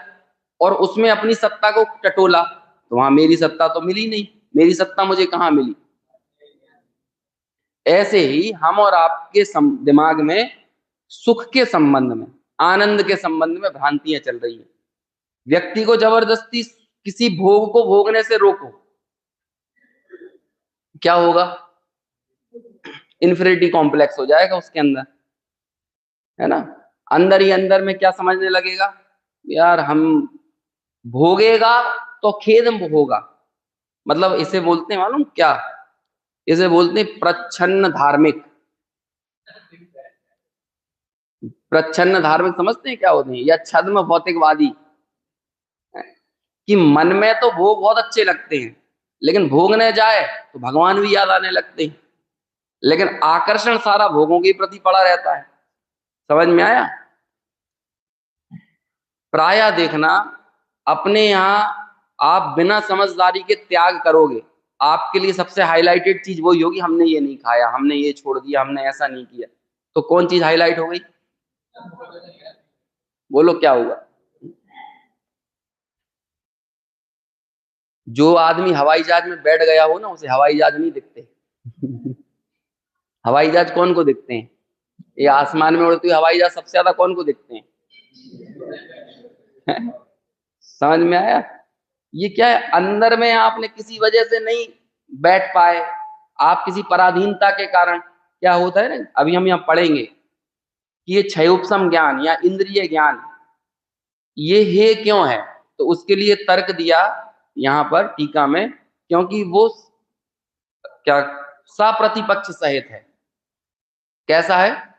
और उसमें अपनी सत्ता को टटोला, तो वहां मेरी सत्ता तो मिली नहीं, मेरी सत्ता मुझे कहां मिली? ऐसे ही हम और आपके दिमाग में सुख के संबंध में, आनंद के संबंध में भ्रांतियां चल रही हैं। व्यक्ति को जबरदस्ती किसी भोग को भोगने से रोको, क्या होगा? इन्फिनिटी कॉम्प्लेक्स हो जाएगा उसके अंदर, है ना। अंदर ही अंदर में क्या समझने लगेगा, यार हम भोगेगा तो खेद होगा। मतलब इसे बोलते हैं मालूम क्या? इसे बोलते हैं प्रच्छन्न धार्मिक। प्रच्छन्न धार्मिक समझते हैं क्या होते हैं? या छद्म भौतिकवादी, कि मन में तो भोग बहुत अच्छे लगते हैं, लेकिन भोगने जाए तो भगवान भी याद आने लगते हैं, लेकिन आकर्षण सारा भोगों के प्रति पड़ा रहता है। समझ में आया? प्रायः देखना, अपने यहाँ आप बिना समझदारी के त्याग करोगे, आपके लिए सबसे हाईलाइटेड चीज वही होगी, हमने ये नहीं खाया, हमने ये छोड़ दिया, हमने ऐसा नहीं किया। तो कौन चीज हाईलाइट हो गई? बोलो क्या हुआ? जो आदमी हवाई जहाज में बैठ गया हो ना, उसे हवाई जहाज नहीं दिखते। हवाई जहाज कौन को दिखते हैं? ये आसमान में उड़ती हुई हवाई जहाज सबसे ज्यादा कौन को दिखते हैं? समझ में आया? ये क्या है, अंदर में आपने किसी वजह से नहीं बैठ पाए, आप किसी पराधीनता के कारण। क्या होता है ना, अभी हम यहाँ पढ़ेंगे कि ये क्षयोपशम ज्ञान या इंद्रिय ज्ञान ये है क्यों है, तो उसके लिए तर्क दिया यहाँ पर टीका में, क्योंकि वो क्या सप्रतिपक्ष सहित है। कैसा है?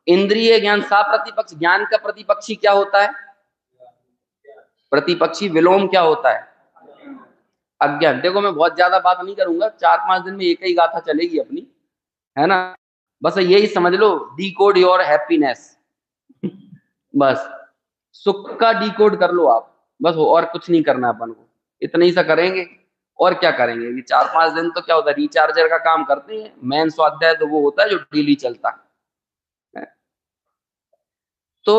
इंद्रिय ज्ञान सप्रतिपक्ष, ज्ञान का प्रतिपक्षी क्या होता है? प्रतिपक्षी विलोम क्या होता है? अज्ञान। देखो मैं बहुत ज्यादा बात नहीं करूंगा, 4-5 दिन में एक ही गाथा चलेगी अपनी, है ना। बस यही समझ लो, डिकोड योर हैप्पीनेस। बस सुख का डिकोड कर लो आप, बस वो, और कुछ नहीं करना अपन को, इतना ही सा करेंगे। और क्या करेंगे? ये 4-5 दिन तो क्या होता है, रिचार्जर का काम करते हैं। मेन स्वाध्याय तो वो होता है जो डेली चलता है। तो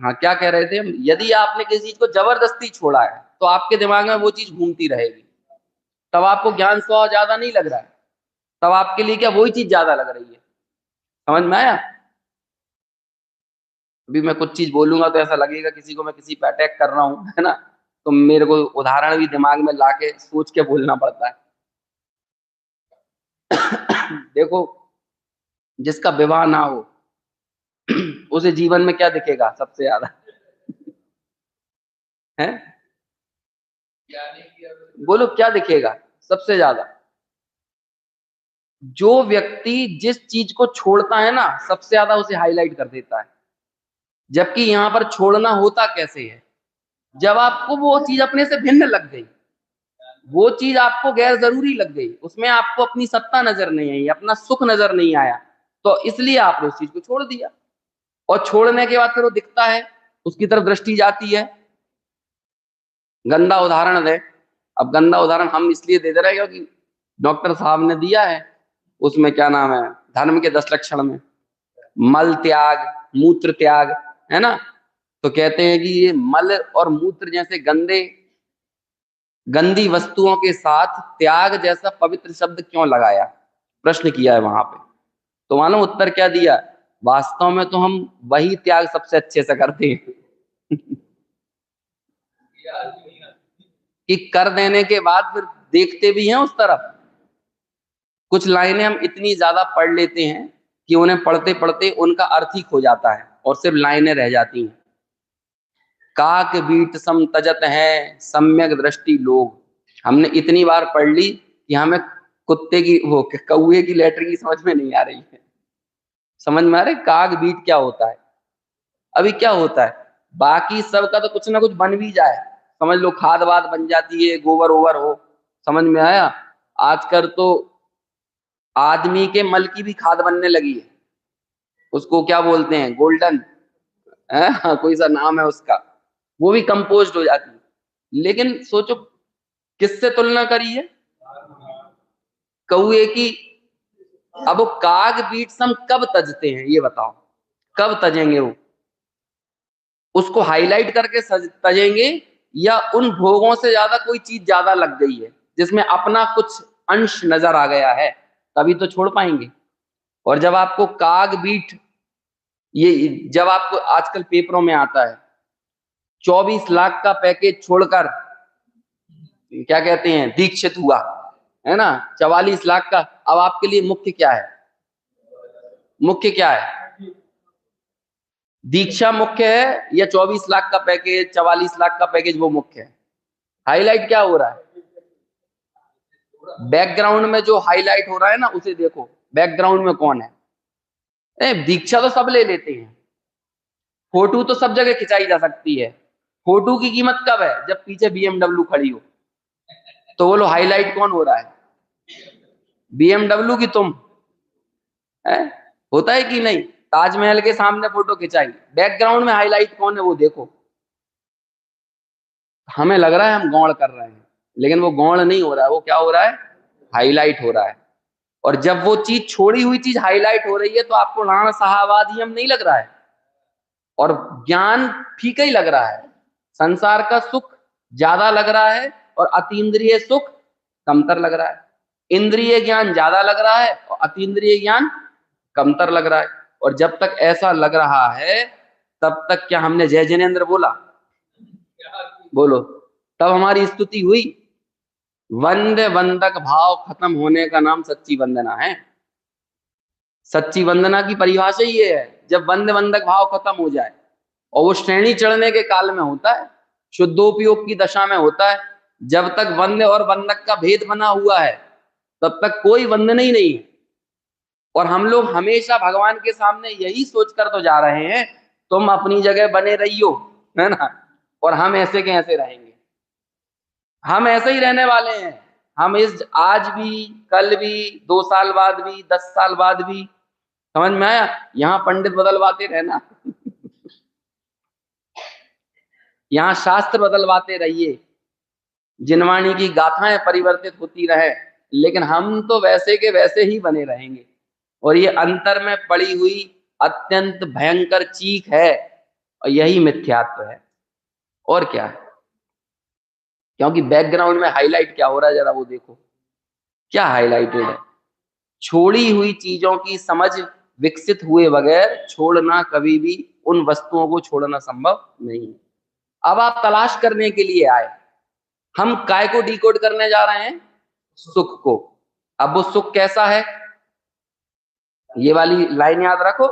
हाँ, क्या कह रहे थे हम? यदि आपने किसी चीज को जबरदस्ती छोड़ा है तो आपके दिमाग में वो चीज घूमती रहेगी, तब आपको ज्ञान स्वभाव ज्यादा नहीं लग रहा है, तब आपके लिए क्या वही चीज ज्यादा लग रही है। समझ में आया? अभी मैं कुछ चीज बोलूंगा तो ऐसा लगेगा किसी को मैं किसी पे अटैक कर रहा हूं, है ना। तो मेरे को उदाहरण भी दिमाग में लाके सोच के बोलना पड़ता है। देखो, जिसका विवाह ना हो उसे जीवन में क्या दिखेगा सबसे ज्यादा? है, बोलो क्या दिखेगा? सबसे ज्यादा। जो व्यक्ति जिस चीज को छोड़ता है ना, सबसे ज्यादा उसे हाईलाइट कर देता है। जबकि यहां पर छोड़ना होता कैसे है? जब आपको वो चीज अपने से भिन्न लग गई, वो चीज आपको गैर जरूरी लग गई, उसमें आपको अपनी सत्ता नजर नहीं आई, अपना सुख नजर नहीं आया, तो इसलिए आपने उस चीज को छोड़ दिया। और छोड़ने के बाद फिर वो दिखता है, उसकी तरफ दृष्टि जाती है। गंदा उदाहरण दे, अब गंदा उदाहरण हम इसलिए दे रहे हैं क्योंकि डॉक्टर साहब ने दिया है, उसमें क्या नाम है, धर्म के 10 लक्षण में मल त्याग, मूत्र त्याग, है ना। तो कहते हैं कि ये मल और मूत्र जैसे गंदी वस्तुओं के साथ त्याग जैसा पवित्र शब्द क्यों लगाया, प्रश्न किया है वहां पे। तो मालूम उत्तर क्या दिया? वास्तव में तो हम वही त्याग सबसे अच्छे से करते हैं कि कर देने के बाद फिर देखते भी हैं उस तरफ। कुछ लाइनें हम इतनी ज्यादा पढ़ लेते हैं कि उन्हें पढ़ते पढ़ते उनका अर्थ ही खो जाता है और सिर्फ लाइनें रह जाती हैं। काक बीट सम तजत है सम्यक दृष्टि लोग, हमने इतनी बार पढ़ ली कि हमें कुत्ते की वो कौए की लेटर की समझ में नहीं आ रही है। समझ में आ रहे काग बीट क्या होता है? अभी क्या होता है, बाकी सब का तो कुछ ना कुछ बन भी जाए, समझ लो खाद वाद बन जाती है, गोबर ओवर हो, समझ में आया। आजकल तो आदमी के मल की भी खाद बनने लगी है, उसको क्या बोलते हैं, गोल्डन है, हाँ, कोई सा नाम है उसका, वो भी कंपोस्ट हो जाती है। लेकिन सोचो किससे तुलना करी है, कौए की। अब वो काग बीट सम कब तजते हैं ये बताओ, कब तजेंगे वो? उसको हाईलाइट करके तजेंगे, या उन भोगों से ज्यादा कोई चीज ज्यादा लग गई है जिसमें अपना कुछ अंश नजर आ गया है, तभी तो छोड़ पाएंगे। और जब आपको काग बीट, ये जब आपको आजकल पेपरों में आता है 24 लाख का पैकेज छोड़कर क्या कहते हैं दीक्षित हुआ, है ना, 44 लाख का। अब आपके लिए मुख्य क्या है? मुख्य क्या है? दीक्षा मुख्य है या 24 लाख का पैकेज, 44 लाख का पैकेज वो मुख्य है? हाईलाइट क्या हो रहा है? बैकग्राउंड में जो हाईलाइट हो रहा है ना, उसे देखो बैकग्राउंड में कौन है। दीक्षा तो सब ले लेते हैं, फोटो तो सब जगह खिंचाई जा सकती है। फोटो की कीमत कब है? जब पीछे BMW खड़ी हो, तो बोलो हाईलाइट कौन हो रहा है? BMW की तुम है, होता है कि नहीं? ताजमहल के सामने फोटो खिंचाई, बैकग्राउंड में हाईलाइट कौन है वो देखो। हमें लग रहा है हम गौण कर रहे हैं, लेकिन वो गौण नहीं हो रहा है, वो क्या हो रहा है? हाईलाइट हो रहा है। और जब वो चीज छोड़ी हुई चीज हाईलाइट हो रही है तो आपको राणा साहबादी हम नहीं लग रहा है, और ज्ञान फीका ही लग रहा है, संसार का सुख ज्यादा लग रहा है और अतीन्द्रिय सुख कमतर लग रहा है। इंद्रिय ज्ञान ज्यादा लग रहा है और अतीन्द्रिय ज्ञान कमतर लग रहा है। और जब तक ऐसा लग रहा है तब तक क्या हमने जय जिनेन्द्र बोला? बोलो, तब हमारी स्तुति हुई। वंदे वंदक भाव खत्म होने का नाम सच्ची वंदना है। सच्ची वंदना की परिभाषा ये है, जब वंदे वंदक भाव खत्म हो जाए, और वो श्रेणी चढ़ने के काल में होता है, शुद्धोपयोग की दशा में होता है। जब तक वंदे और वंदक का भेद बना हुआ है तब तक कोई वंदना ही नहीं है। और हम लोग हमेशा भगवान के सामने यही सोचकर तो जा रहे हैं तुम अपनी जगह बने रहियो, है ना, और हम ऐसे के ऐसे रहेंगे। हम ऐसे ही रहने वाले हैं। हम इस आज भी, कल भी, 2 साल बाद भी, 10 साल बाद भी, समझ में आया? यहाँ पंडित बदलवाते रहना यहाँ शास्त्र बदलवाते रहिए, जिनवाणी की गाथाएं परिवर्तित होती रहे, लेकिन हम तो वैसे के वैसे ही बने रहेंगे। और ये अंतर में पड़ी हुई अत्यंत भयंकर चीख है, और यही मिथ्यात्व है, और क्या है। क्योंकि बैकग्राउंड में हाईलाइट क्या हो रहा है जरा वो देखो, क्या हाईलाइटेड है? छोड़ी हुई चीजों की समझ विकसित हुए बगैर छोड़ना, कभी भी उन वस्तुओं को छोड़ना संभव नहीं है। अब आप तलाश करने के लिए आए, हम काय को डिकोड करने जा रहे हैं? सुख को। अब वो सुख कैसा है, ये वाली लाइन याद रखो,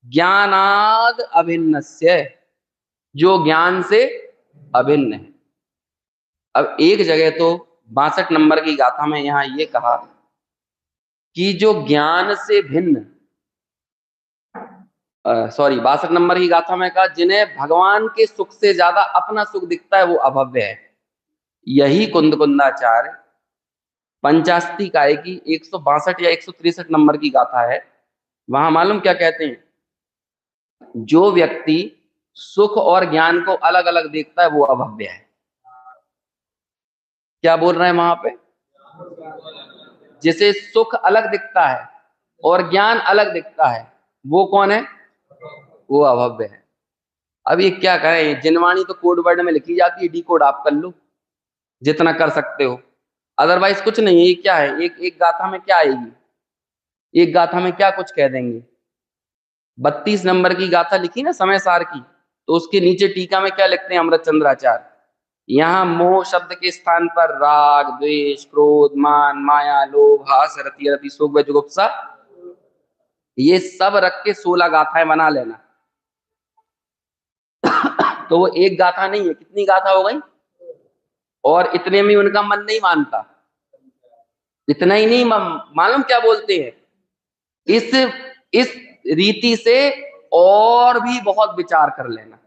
ज्ञानाद अभिन्नस्य, जो ज्ञान से अभिन्न है। अब एक जगह तो 62 नंबर की गाथा में यहाँ ये कहा कि जो ज्ञान से भिन्न, सॉरी 62 नंबर की गाथा में कहा जिन्हें भगवान के सुख से ज्यादा अपना सुख दिखता है वो अभव्य है। यही कुंद कुंदाचार्य पंचाशती काय की 162 या 163 नंबर की गाथा है। वहां मालूम क्या कहते हैं, जो व्यक्ति सुख और ज्ञान को अलग अलग देखता है वो अभव्य है। क्या बोल रहे हैं वहां पे, जिसे सुख अलग दिखता है और ज्ञान अलग दिखता है वो कौन है, वो अभव्य है। अब ये क्या करें, जिनवाणी तो कोड वर्ड में लिखी जाती है, डी कोड आप कर लो जितना कर सकते हो, अदरवाइज कुछ नहीं है। ये क्या है, एक एक गाथा में क्या आएगी, एक गाथा में क्या कुछ कह देंगे। 32 नंबर की गाथा लिखी ना समय सार की, तो उसके नीचे टीका में क्या लिखते हैं अमृत चंद्राचार्य, यहाँ मोह शब्द के स्थान पर राग द्वेष क्रोध मान माया लोभ हास रति रति शोक व जुगुप्सा, ये सब रख के 16 गाथाएं बना लेना। तो वो एक गाथा नहीं है, कितनी गाथा हो गई, और इतने में उनका मन नहीं मानता। इतना ही नहीं, मालूम क्या बोलते हैं, इस रीति से और भी बहुत विचार कर लेना।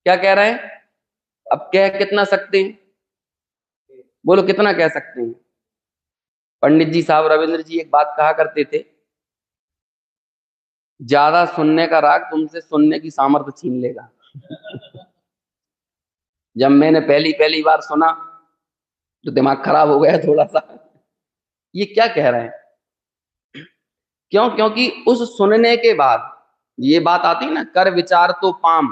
क्या कह रहे हैं, अब कह कितना सकते हैं, बोलो कितना कह सकते हैं। पंडित जी साहब रविंद्र जी एक बात कहा करते थे, ज्यादा सुनने का राग तुमसे सुनने की सामर्थ्य छीन लेगा। जब मैंने पहली बार सुना तो दिमाग खराब हो गया थोड़ा सा, ये क्या कह रहे हैं। क्यों, क्योंकि उस सुनने के बाद ये बात आती है ना, कर विचार तो पाम।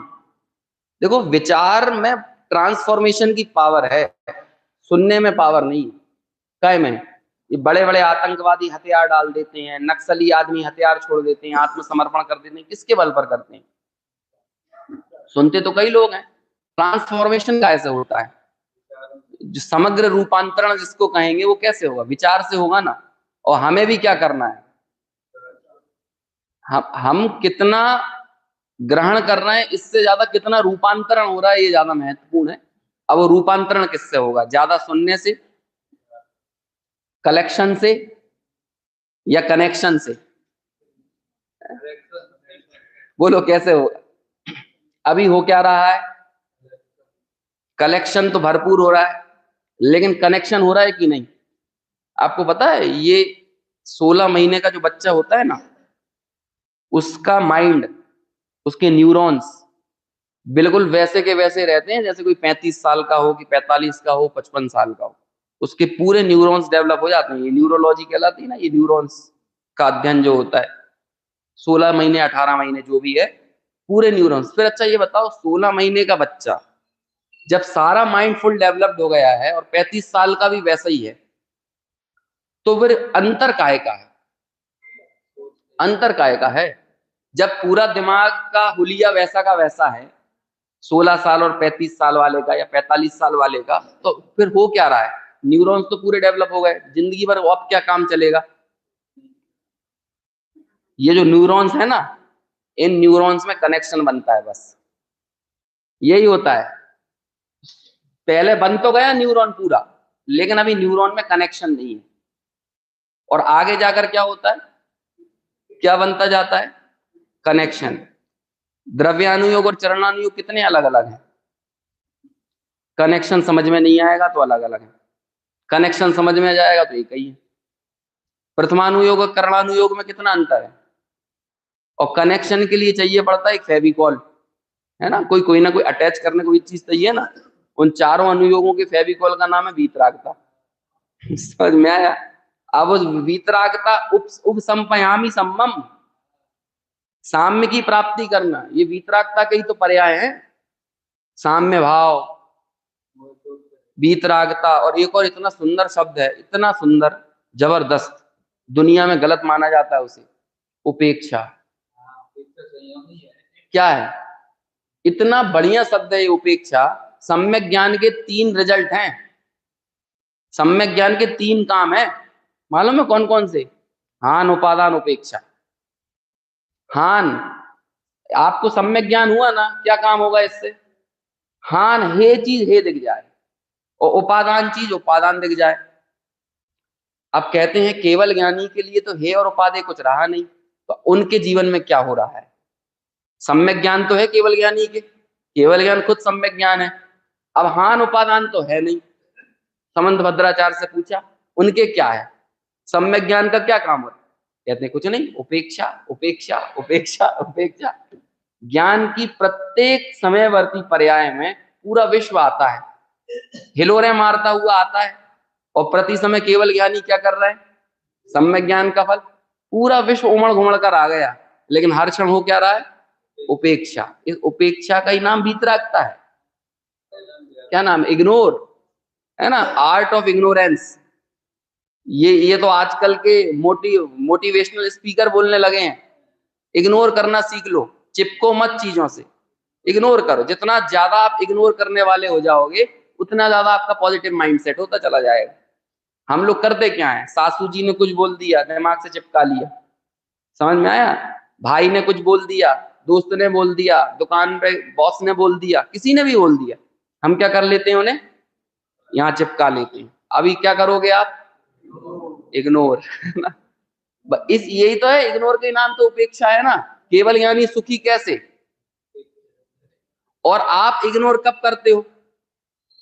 देखो विचार में ट्रांसफॉर्मेशन की पावर है, सुनने में पावर नहीं। काय में ये बड़े बड़े आतंकवादी हथियार डाल देते हैं, नक्सली आदमी हथियार छोड़ देते हैं, आत्मसमर्पण कर देते हैं, किसके बल पर करते हैं, सुनते तो कई लोग हैं। ट्रांसफॉर्मेशन कैसे होता है, जो समग्र रूपांतरण जिसको कहेंगे वो कैसे होगा, विचार से होगा ना। और हमें भी क्या करना है, हम कितना ग्रहण कर रहे हैं, इससे ज्यादा कितना रूपांतरण हो रहा है ये ज्यादा महत्वपूर्ण है। अब वो रूपांतरण किससे होगा, ज्यादा सुनने से, कलेक्शन से, या कनेक्शन से, बोलो कैसे होगा। अभी हो क्या रहा है, कलेक्शन तो भरपूर हो रहा है, लेकिन कनेक्शन हो रहा है कि नहीं। आपको पता है ये 16 महीने का जो बच्चा होता है ना, उसका माइंड, उसके न्यूरॉन्स बिल्कुल वैसे के वैसे रहते हैं जैसे कोई 35 साल का हो कि 45 का हो 55 साल का हो। उसके पूरे न्यूरॉन्स डेवलप हो जाते हैं, ये न्यूरोलॉजी कहलाती है ना, ये न्यूरॉन्स का अध्ययन जो होता है 16 महीने 18 महीने जो भी है, पूरे न्यूरॉन्स। फिर अच्छा ये बताओ, 16 महीने का बच्चा जब सारा माइंड फुल डेवलप्ड हो गया है और 35 साल का भी वैसा ही है, तो फिर अंतर काहे का है, अंतर काहे का है। जब पूरा दिमाग का हुलिया वैसा का वैसा है 16 साल और 35 साल वाले का या 45 साल वाले का, तो फिर हो क्या रहा है, न्यूरॉन्स तो पूरे डेवलप हो गए, जिंदगी भर अब क्या काम चलेगा। ये जो न्यूरॉन्स है ना, इन न्यूरॉन्स में कनेक्शन बनता है, बस यही होता है। पहले बन तो गया न्यूरॉन पूरा, लेकिन अभी न्यूरॉन में कनेक्शन नहीं है। और आगे जाकर क्या होता है, क्या बनता जाता है, कनेक्शन। द्रव्यानुयोग और चरणानुयोग कितने अलग अलग हैं, कनेक्शन समझ में नहीं आएगा तो अलग अलग है, कनेक्शन समझ में आ जाएगा तो एक ही है। प्रथमानुयोग और करणानुयोग में कितना अंतर है। और कनेक्शन के लिए चाहिए पड़ता है एक फेविकॉल, है ना, कोई ना कोई अटैच करने को चीज चाहिए ना। उन चारों अनुयोगों के फेविकॉल का नाम है वीतरागता। समझ में आया। अब उस वीतरागता उपसंपयामी सम्मम, साम्य की प्राप्ति करना, ये वीतरागता के ही तो पर्याय है, साम्य भाव, वीतरागता। और एक और इतना सुंदर शब्द है, इतना सुंदर, जबरदस्त, दुनिया में गलत माना जाता है उसे, उपेक्षा। क्या है, इतना बढ़िया शब्द है ये उपेक्षा। सम्यक ज्ञान के 3 रिजल्ट हैं, सम्यक ज्ञान के 3 काम है, मालूम है कौन कौन से। हान उपादान उपेक्षा। हान, आपको सम्यक ज्ञान हुआ ना, क्या काम होगा इससे, हान हे चीज हे दिख जाए, और उपादान चीज उपादान दिख जाए। अब कहते हैं केवल ज्ञानी के लिए तो हे और उपादेय कुछ रहा नहीं, तो उनके जीवन में क्या हो रहा है? सम्यक ज्ञान तो है केवल ज्ञानी के, केवल ज्ञान खुद सम्यक ज्ञान है। अब हान उपादान तो है नहीं। समंत भद्राचार्य से पूछा उनके क्या है, सम्यक ज्ञान का क्या काम होता है? कहते हैं कुछ नहीं, उपेक्षा उपेक्षा उपेक्षा उपेक्षा। ज्ञान की प्रत्येक समयवर्ती पर्याय में पूरा विश्व आता है, हिलोरे मारता हुआ आता है, और प्रति समय केवल ज्ञानी क्या कर रहे हैं? सम्यक ज्ञान का फल। पूरा विश्व उमड़ घुमड़ कर आ गया, लेकिन हर क्षण हो क्या रहा है? उपेक्षा। इस उपेक्षा का ही नाम वीतरागता है। क्या नाम? इग्नोर, है ना, आर्ट ऑफ इग्नोरेंस। ये तो आजकल के मोटिवेशनल स्पीकर बोलने लगे हैं, इग्नोर करना सीख लो, चिपको मत चीजों से, इग्नोर करो। जितना ज्यादा आप इग्नोर करने वाले हो जाओगे, उतना ज्यादा आपका पॉजिटिव माइंडसेट होता चला जाएगा। हम लोग करते क्या है, सासू जी ने कुछ बोल दिया, दिमाग से चिपका लिया। समझ में आया? भाई ने कुछ बोल दिया, दोस्त ने बोल दिया, दुकान पे बॉस ने बोल दिया, किसी ने भी बोल दिया, हम क्या कर लेते हैं? उन्हें यहाँ चिपका लेते हैं। अभी क्या करोगे आप? इग्नोर। इस यही तो है, इग्नोर के नाम तो उपेक्षा है ना। केवल यानी सुखी कैसे? और आप इग्नोर कब करते हो?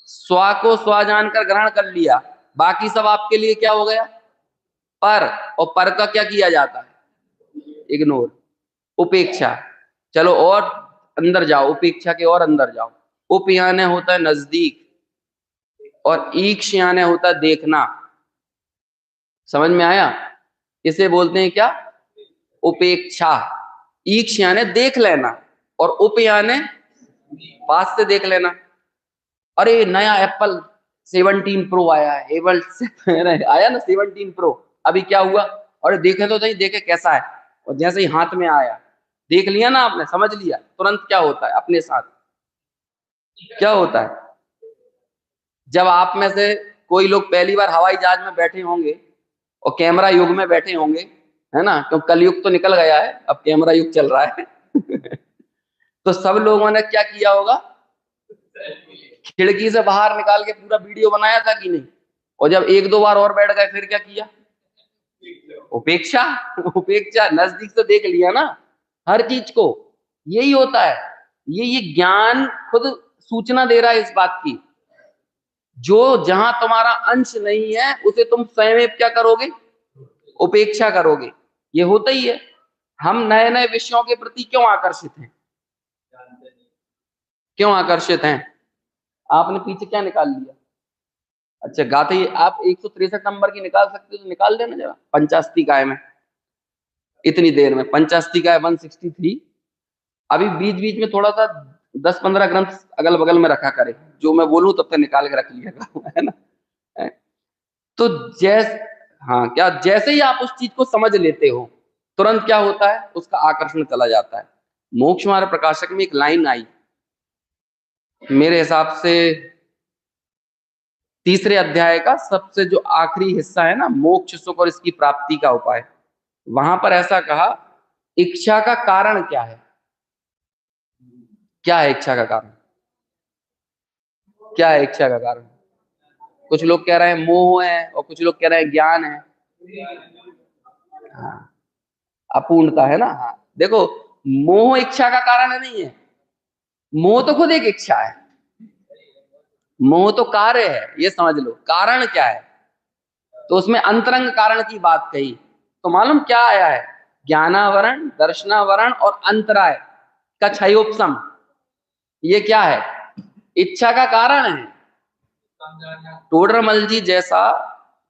स्व को स्व जानकर ग्रहण कर लिया, बाकी सब आपके लिए क्या हो गया? पर। और पर का क्या किया जाता है? इग्नोर, उपेक्षा। चलो और अंदर जाओ, उपेक्षा के और अंदर जाओ। उप यानी होता है नजदीक, और ईक्ष यानी होता है देखना। समझ में आया? इसे बोलते हैं क्या? उपेक्षा। ईक्ष यानी देख लेना, और उप यानी पास से देख लेना। अरे नया एप्पल 17 प्रो आया है, एवल आया ना 17 प्रो, अभी क्या हुआ? अरे देखे तो सही, देखे कैसा है। और जैसे ही हाथ में आया, देख लिया ना आपने, समझ लिया, तुरंत क्या होता है अपने साथ? क्या होता है? जब आप में से कोई लोग पहली बार हवाई जहाज में बैठे होंगे और कैमरा युग में बैठे होंगे, है ना, क्योंकि कलयुग तो निकल गया है, अब कैमरा युग चल रहा है। तो सब लोगों ने क्या किया होगा? खिड़की से बाहर निकाल के पूरा वीडियो बनाया था कि नहीं? और जब एक दो बार और बैठ गए, फिर क्या किया? उपेक्षा। उपेक्षा, नजदीक से देख लिया ना हर चीज को। यही होता है, ये ज्ञान खुद सूचना दे रहा है इस बात की। जो जहां तुम्हारा अंश नहीं है, उसे तुम स्वयं क्या करोगे? उपेक्षा करोगे। ये होता ही है। हम नए नए विषयों के प्रति क्यों आकर्षित हैं? क्यों आकर्षित हैं? आपने पीछे क्या निकाल लिया? अच्छा, गाते ही आप 163 नंबर की निकाल सकते हो तो निकाल देना जरा, पंचास्तिकाय में। इतनी देर में पंचास्तिकाय 163। अभी बीच बीच में थोड़ा सा 10-15 ग्रंथ अगल बगल में रखा करे, जो मैं बोलूं तब तक निकाल के रख लिएगा। है ना? तो हाँ, क्या जैसे ही आप उस चीज को समझ लेते हो, तुरंत क्या होता है? उसका आकर्षण चला जाता है। मोक्ष मार्ग प्रकाशक में एक लाइन आई, मेरे हिसाब से तीसरे अध्याय का सबसे जो आखिरी हिस्सा है ना, मोक्ष सुख और इसकी प्राप्ति का उपाय, वहां पर ऐसा कहा, इच्छा का कारण क्या है? क्या है इच्छा का कारण? क्या है इच्छा का कारण? कुछ लोग कह रहे हैं मोह है, और कुछ लोग कह रहे हैं ज्ञान है। हाँ, अपूर्णता है ना। हाँ, देखो, मोह इच्छा का कारण नहीं है। मोह तो खुद एक इच्छा है। मोह तो कार्य है, ये समझ लो। कारण क्या है? तो उसमें अंतरंग कारण की बात कही, तो मालूम क्या आया है? ज्ञानावरण, दर्शनावरण और अंतराय का क्षयोपशम। ये क्या है? इच्छा का कारण है। टोडरमल जी जैसा,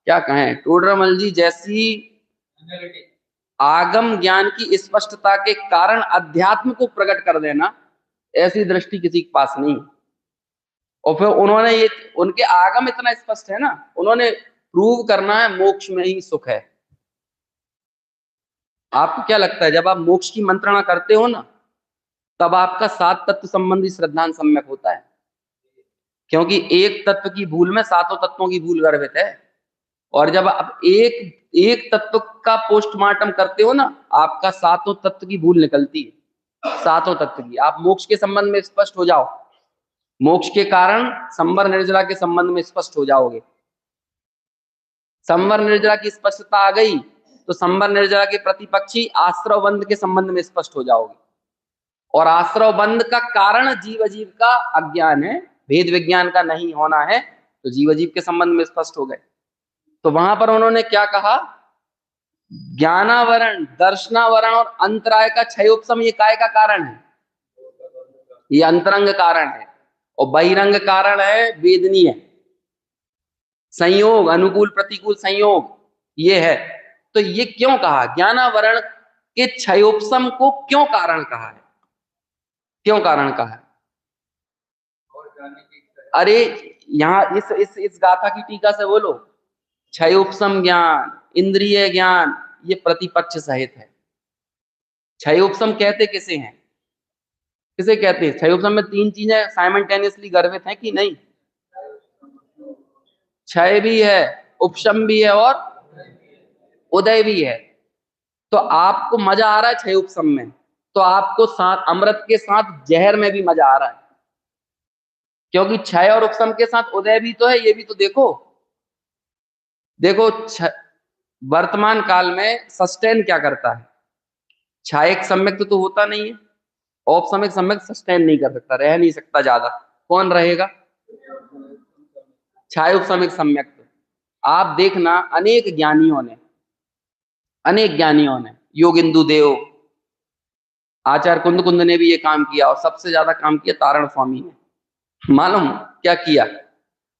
क्या कहें, टोडरमल जी जैसी आगम ज्ञान की स्पष्टता के कारण अध्यात्म को प्रकट कर देना, ऐसी दृष्टि किसी के पास नहीं। और फिर उन्होंने ये, उनके आगम इतना स्पष्ट है ना, उन्होंने प्रूव करना है मोक्ष में ही सुख है। आपको क्या लगता है, जब आप मोक्ष की मंत्रणा करते हो ना, तब आपका 7 तत्व संबंधी श्रद्धांत सम्यक होता है, क्योंकि एक तत्व की भूल में 7 तत्वों की भूल गर्भित है। और जब आप एक एक तत्व का पोस्टमार्टम करते हो ना, आपका 7 तत्व की भूल निकलती है। 7 तत्व की। आप मोक्ष के संबंध में स्पष्ट हो जाओ, मोक्ष के कारण संवर निर्जरा के संबंध में स्पष्ट हो जाओगे। संवर निर्जरा की स्पष्टता आ गई तो संवर निर्जरा के प्रतिपक्षी आश्रव बंध के संबंध में स्पष्ट हो जाओगे। और आश्रव बंध का कारण जीव अजीव का अज्ञान है, भेद विज्ञान का नहीं होना है, तो जीव अजीव के संबंध में स्पष्ट हो गए। तो वहां पर उन्होंने क्या कहा, ज्ञानावरण, दर्शनावरण और अंतराय का क्षयोपशम ये काय का कारण है, ये अंतरंग कारण है। और बहिरंग कारण है वेदनीय संयोग, अनुकूल प्रतिकूल संयोग ये है। तो ये क्यों कहा, ज्ञानावरण के क्षयोपशम को क्यों कारण कहा है, क्यों कारण कहा है? अरे यहाँ इस गाथा की टीका से बोलो, क्षयोपशम ज्ञान, इंद्रिय ज्ञान, ये प्रतिपक्ष सहित है। क्षयोपशम कहते किसे हैं, किसे कहते हैं? क्षयोपशम में तीन चीजें साइमल्टेनियसली गर्भित हैं कि नहीं? क्षय भी है, उपशम भी है और उदय भी है। तो आपको मजा आ रहा है क्षय उपशम में, तो आपको साथ अमृत के साथ जहर में भी मजा आ रहा है, क्योंकि क्षय और उपशम के साथ उदय भी तो है। ये भी तो देखो, देखो वर्तमान काल में सस्टेन क्या करता है, क्षयिक सम्यक तो होता नहीं है, औपसमिक सम्यक सस्टेन नहीं कर सकता, रह नहीं सकता ज्यादा। कौन रहेगा? क्षय उपसमिक सम्यक। आप देखना अनेक ज्ञानियों ने योगिंदु देव, आचार्य कुंद कुंद ने भी ये काम किया, और सबसे ज्यादा काम किया तारण स्वामी ने। मालूम क्या किया?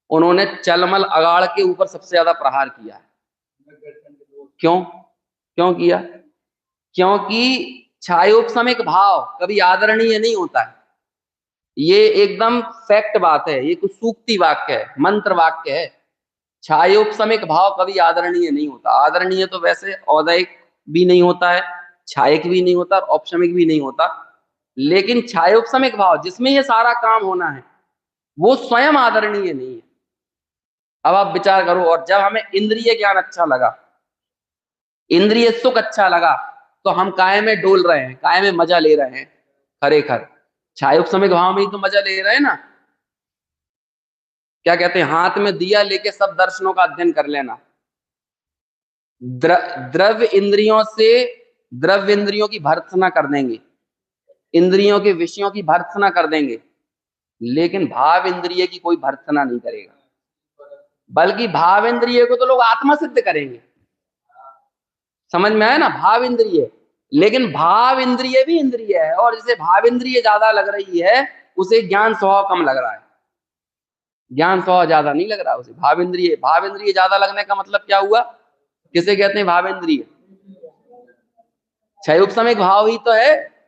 उन्होंने चलमल अगाड़ के ऊपर सबसे ज्यादा प्रहार किया है। क्यों क्यों किया? क्योंकि छायोपसमिक भाव कभी आदरणीय नहीं होता है। ये एकदम फैक्ट बात है, ये कुछ सूक्ति वाक्य है, मंत्र वाक्य है। छायोपसमिक भाव कभी आदरणीय नहीं होता। आदरणीय तो वैसे औदयिक भी नहीं होता है, छायक भी नहीं होता, औपशमिक भी नहीं होता। लेकिन छायोपसमिक भाव जिसमें ये सारा काम होना है, वो स्वयं आदरणीय नहीं है। अब आप विचार करो, और जब हमें इंद्रिय ज्ञान अच्छा लगा, इंद्रिय सुख अच्छा लगा, तो हम काय में डोल रहे हैं, काय में मजा ले रहे हैं। खरेखर छायोपसमिक भाव में ही तो मजा ले रहे हैं ना। क्या कहते हैं, हाथ में दिया लेके सब दर्शनों का अध्ययन कर लेना। द्रव्य इंद्रियों से द्रव्य इंद्रियों की भर्त्सना कर देंगे, इंद्रियों के विषयों की भर्त्सना कर देंगे, लेकिन भाव इंद्रिय की कोई भर्त्सना नहीं करेगा। बल्कि भाव इंद्रिय को तो लोग आत्मा सिद्ध करेंगे। समझ में आया ना, भाव इंद्रिय। लेकिन भाव इंद्रिय भी इंद्रिय है, और जिसे भाव इंद्रिय ज्यादा लग रही है उसे ज्ञान स्वभाव कम लग रहा है। ज्ञान स्वभाव ज्यादा नहीं लग रहा उसे, भाव इंद्रिय ज्यादा लगने का मतलब क्या हुआ? किसे कहते हैं भाव इंद्रिय? क्षय उपसमिक भाव ही तो है।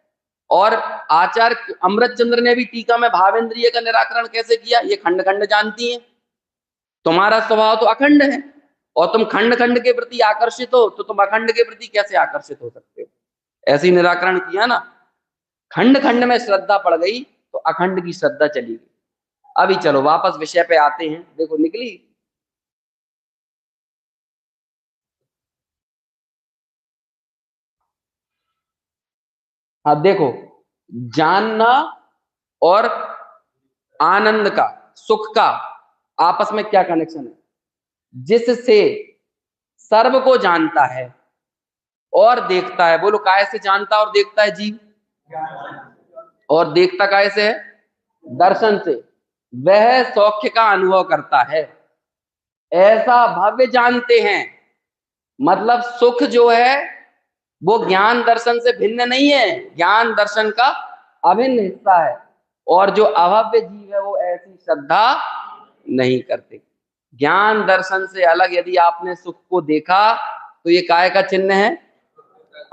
और आचार्य अमृत चंद्र ने भी टीका में भावेंद्रिय का निराकरण कैसे किया, ये खंड खंड जानती है। तुम्हारा स्वभाव तो अखंड है, और तुम खंड खंड के प्रति आकर्षित हो, तो तुम अखंड के प्रति कैसे आकर्षित हो सकते हो? ऐसे ही निराकरण किया ना। खंड खंड में श्रद्धा पड़ गई तो अखंड की श्रद्धा चली गई। अभी चलो वापस विषय पे आते हैं। देखो निकली। हाँ देखो, जानना और आनंद का, सुख का आपस में क्या कनेक्शन है? जिससे सर्व को जानता है और देखता है, बोलो काय से जानता और देखता है जीव? और देखता काय से है? दर्शन से। वह सौख्य का अनुभव करता है, ऐसा भव्य जानते हैं। मतलब सुख जो है वो ज्ञान दर्शन से भिन्न नहीं है, ज्ञान दर्शन का अभिन्न हिस्सा है। और जो अभव्य जीव है वो ऐसी श्रद्धा नहीं करते। ज्ञान दर्शन से अलग यदि आपने सुख को देखा तो ये काय का चिन्ह है?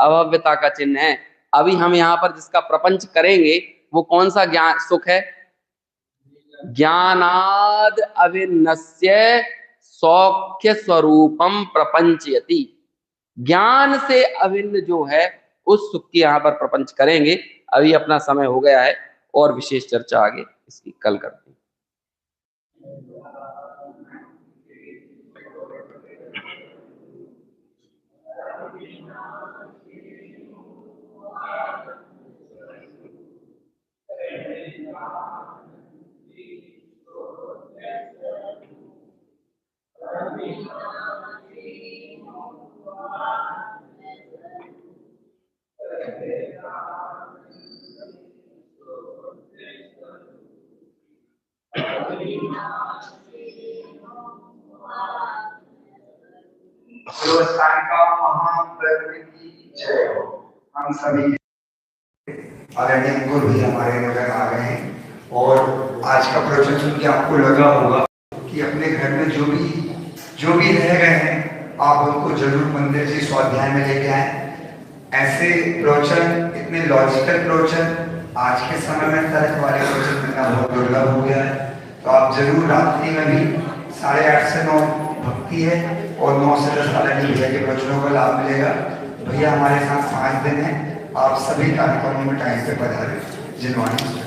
अभव्यता का चिन्ह है। अभी हम यहाँ पर जिसका प्रपंच करेंगे वो कौन सा ज्ञान सुख है? ज्ञानाद अभिन्नस्य सौख्य स्वरूपम प्रपंचयति। ज्ञान से अभिन्न जो है उस सुख की यहाँ पर प्रपंच करेंगे। अभी अपना समय हो गया है, और विशेष चर्चा आगे इसकी कल करते हैं। का महाप्रभु की जय हो। हम सभी आदरणीय गुरु भी हमारे नगर आ गए हैं और आज का प्रवचन सुन के आपको लगा होगा कि अपने घर में जो भी रह गए हैं आप उनको जरूर मंदिर से स्वाध्याय में लेके आए। ऐसे प्रवचन, इतने लॉजिकल प्रवचन आज के समय में तर्क वाले प्रवचन मिलना बहुत दुर्लभ हो गया है। तो आप जरूर रात्रि में भी 8:30 से 9 भक्ति है और 9 से 10 आदरणीय भैया के प्रवचनों का लाभ मिलेगा। भैया हमारे साथ 5 दिन है, आप सभी कार्यक्रमों में टाइम पे पधारें। जिनवाणी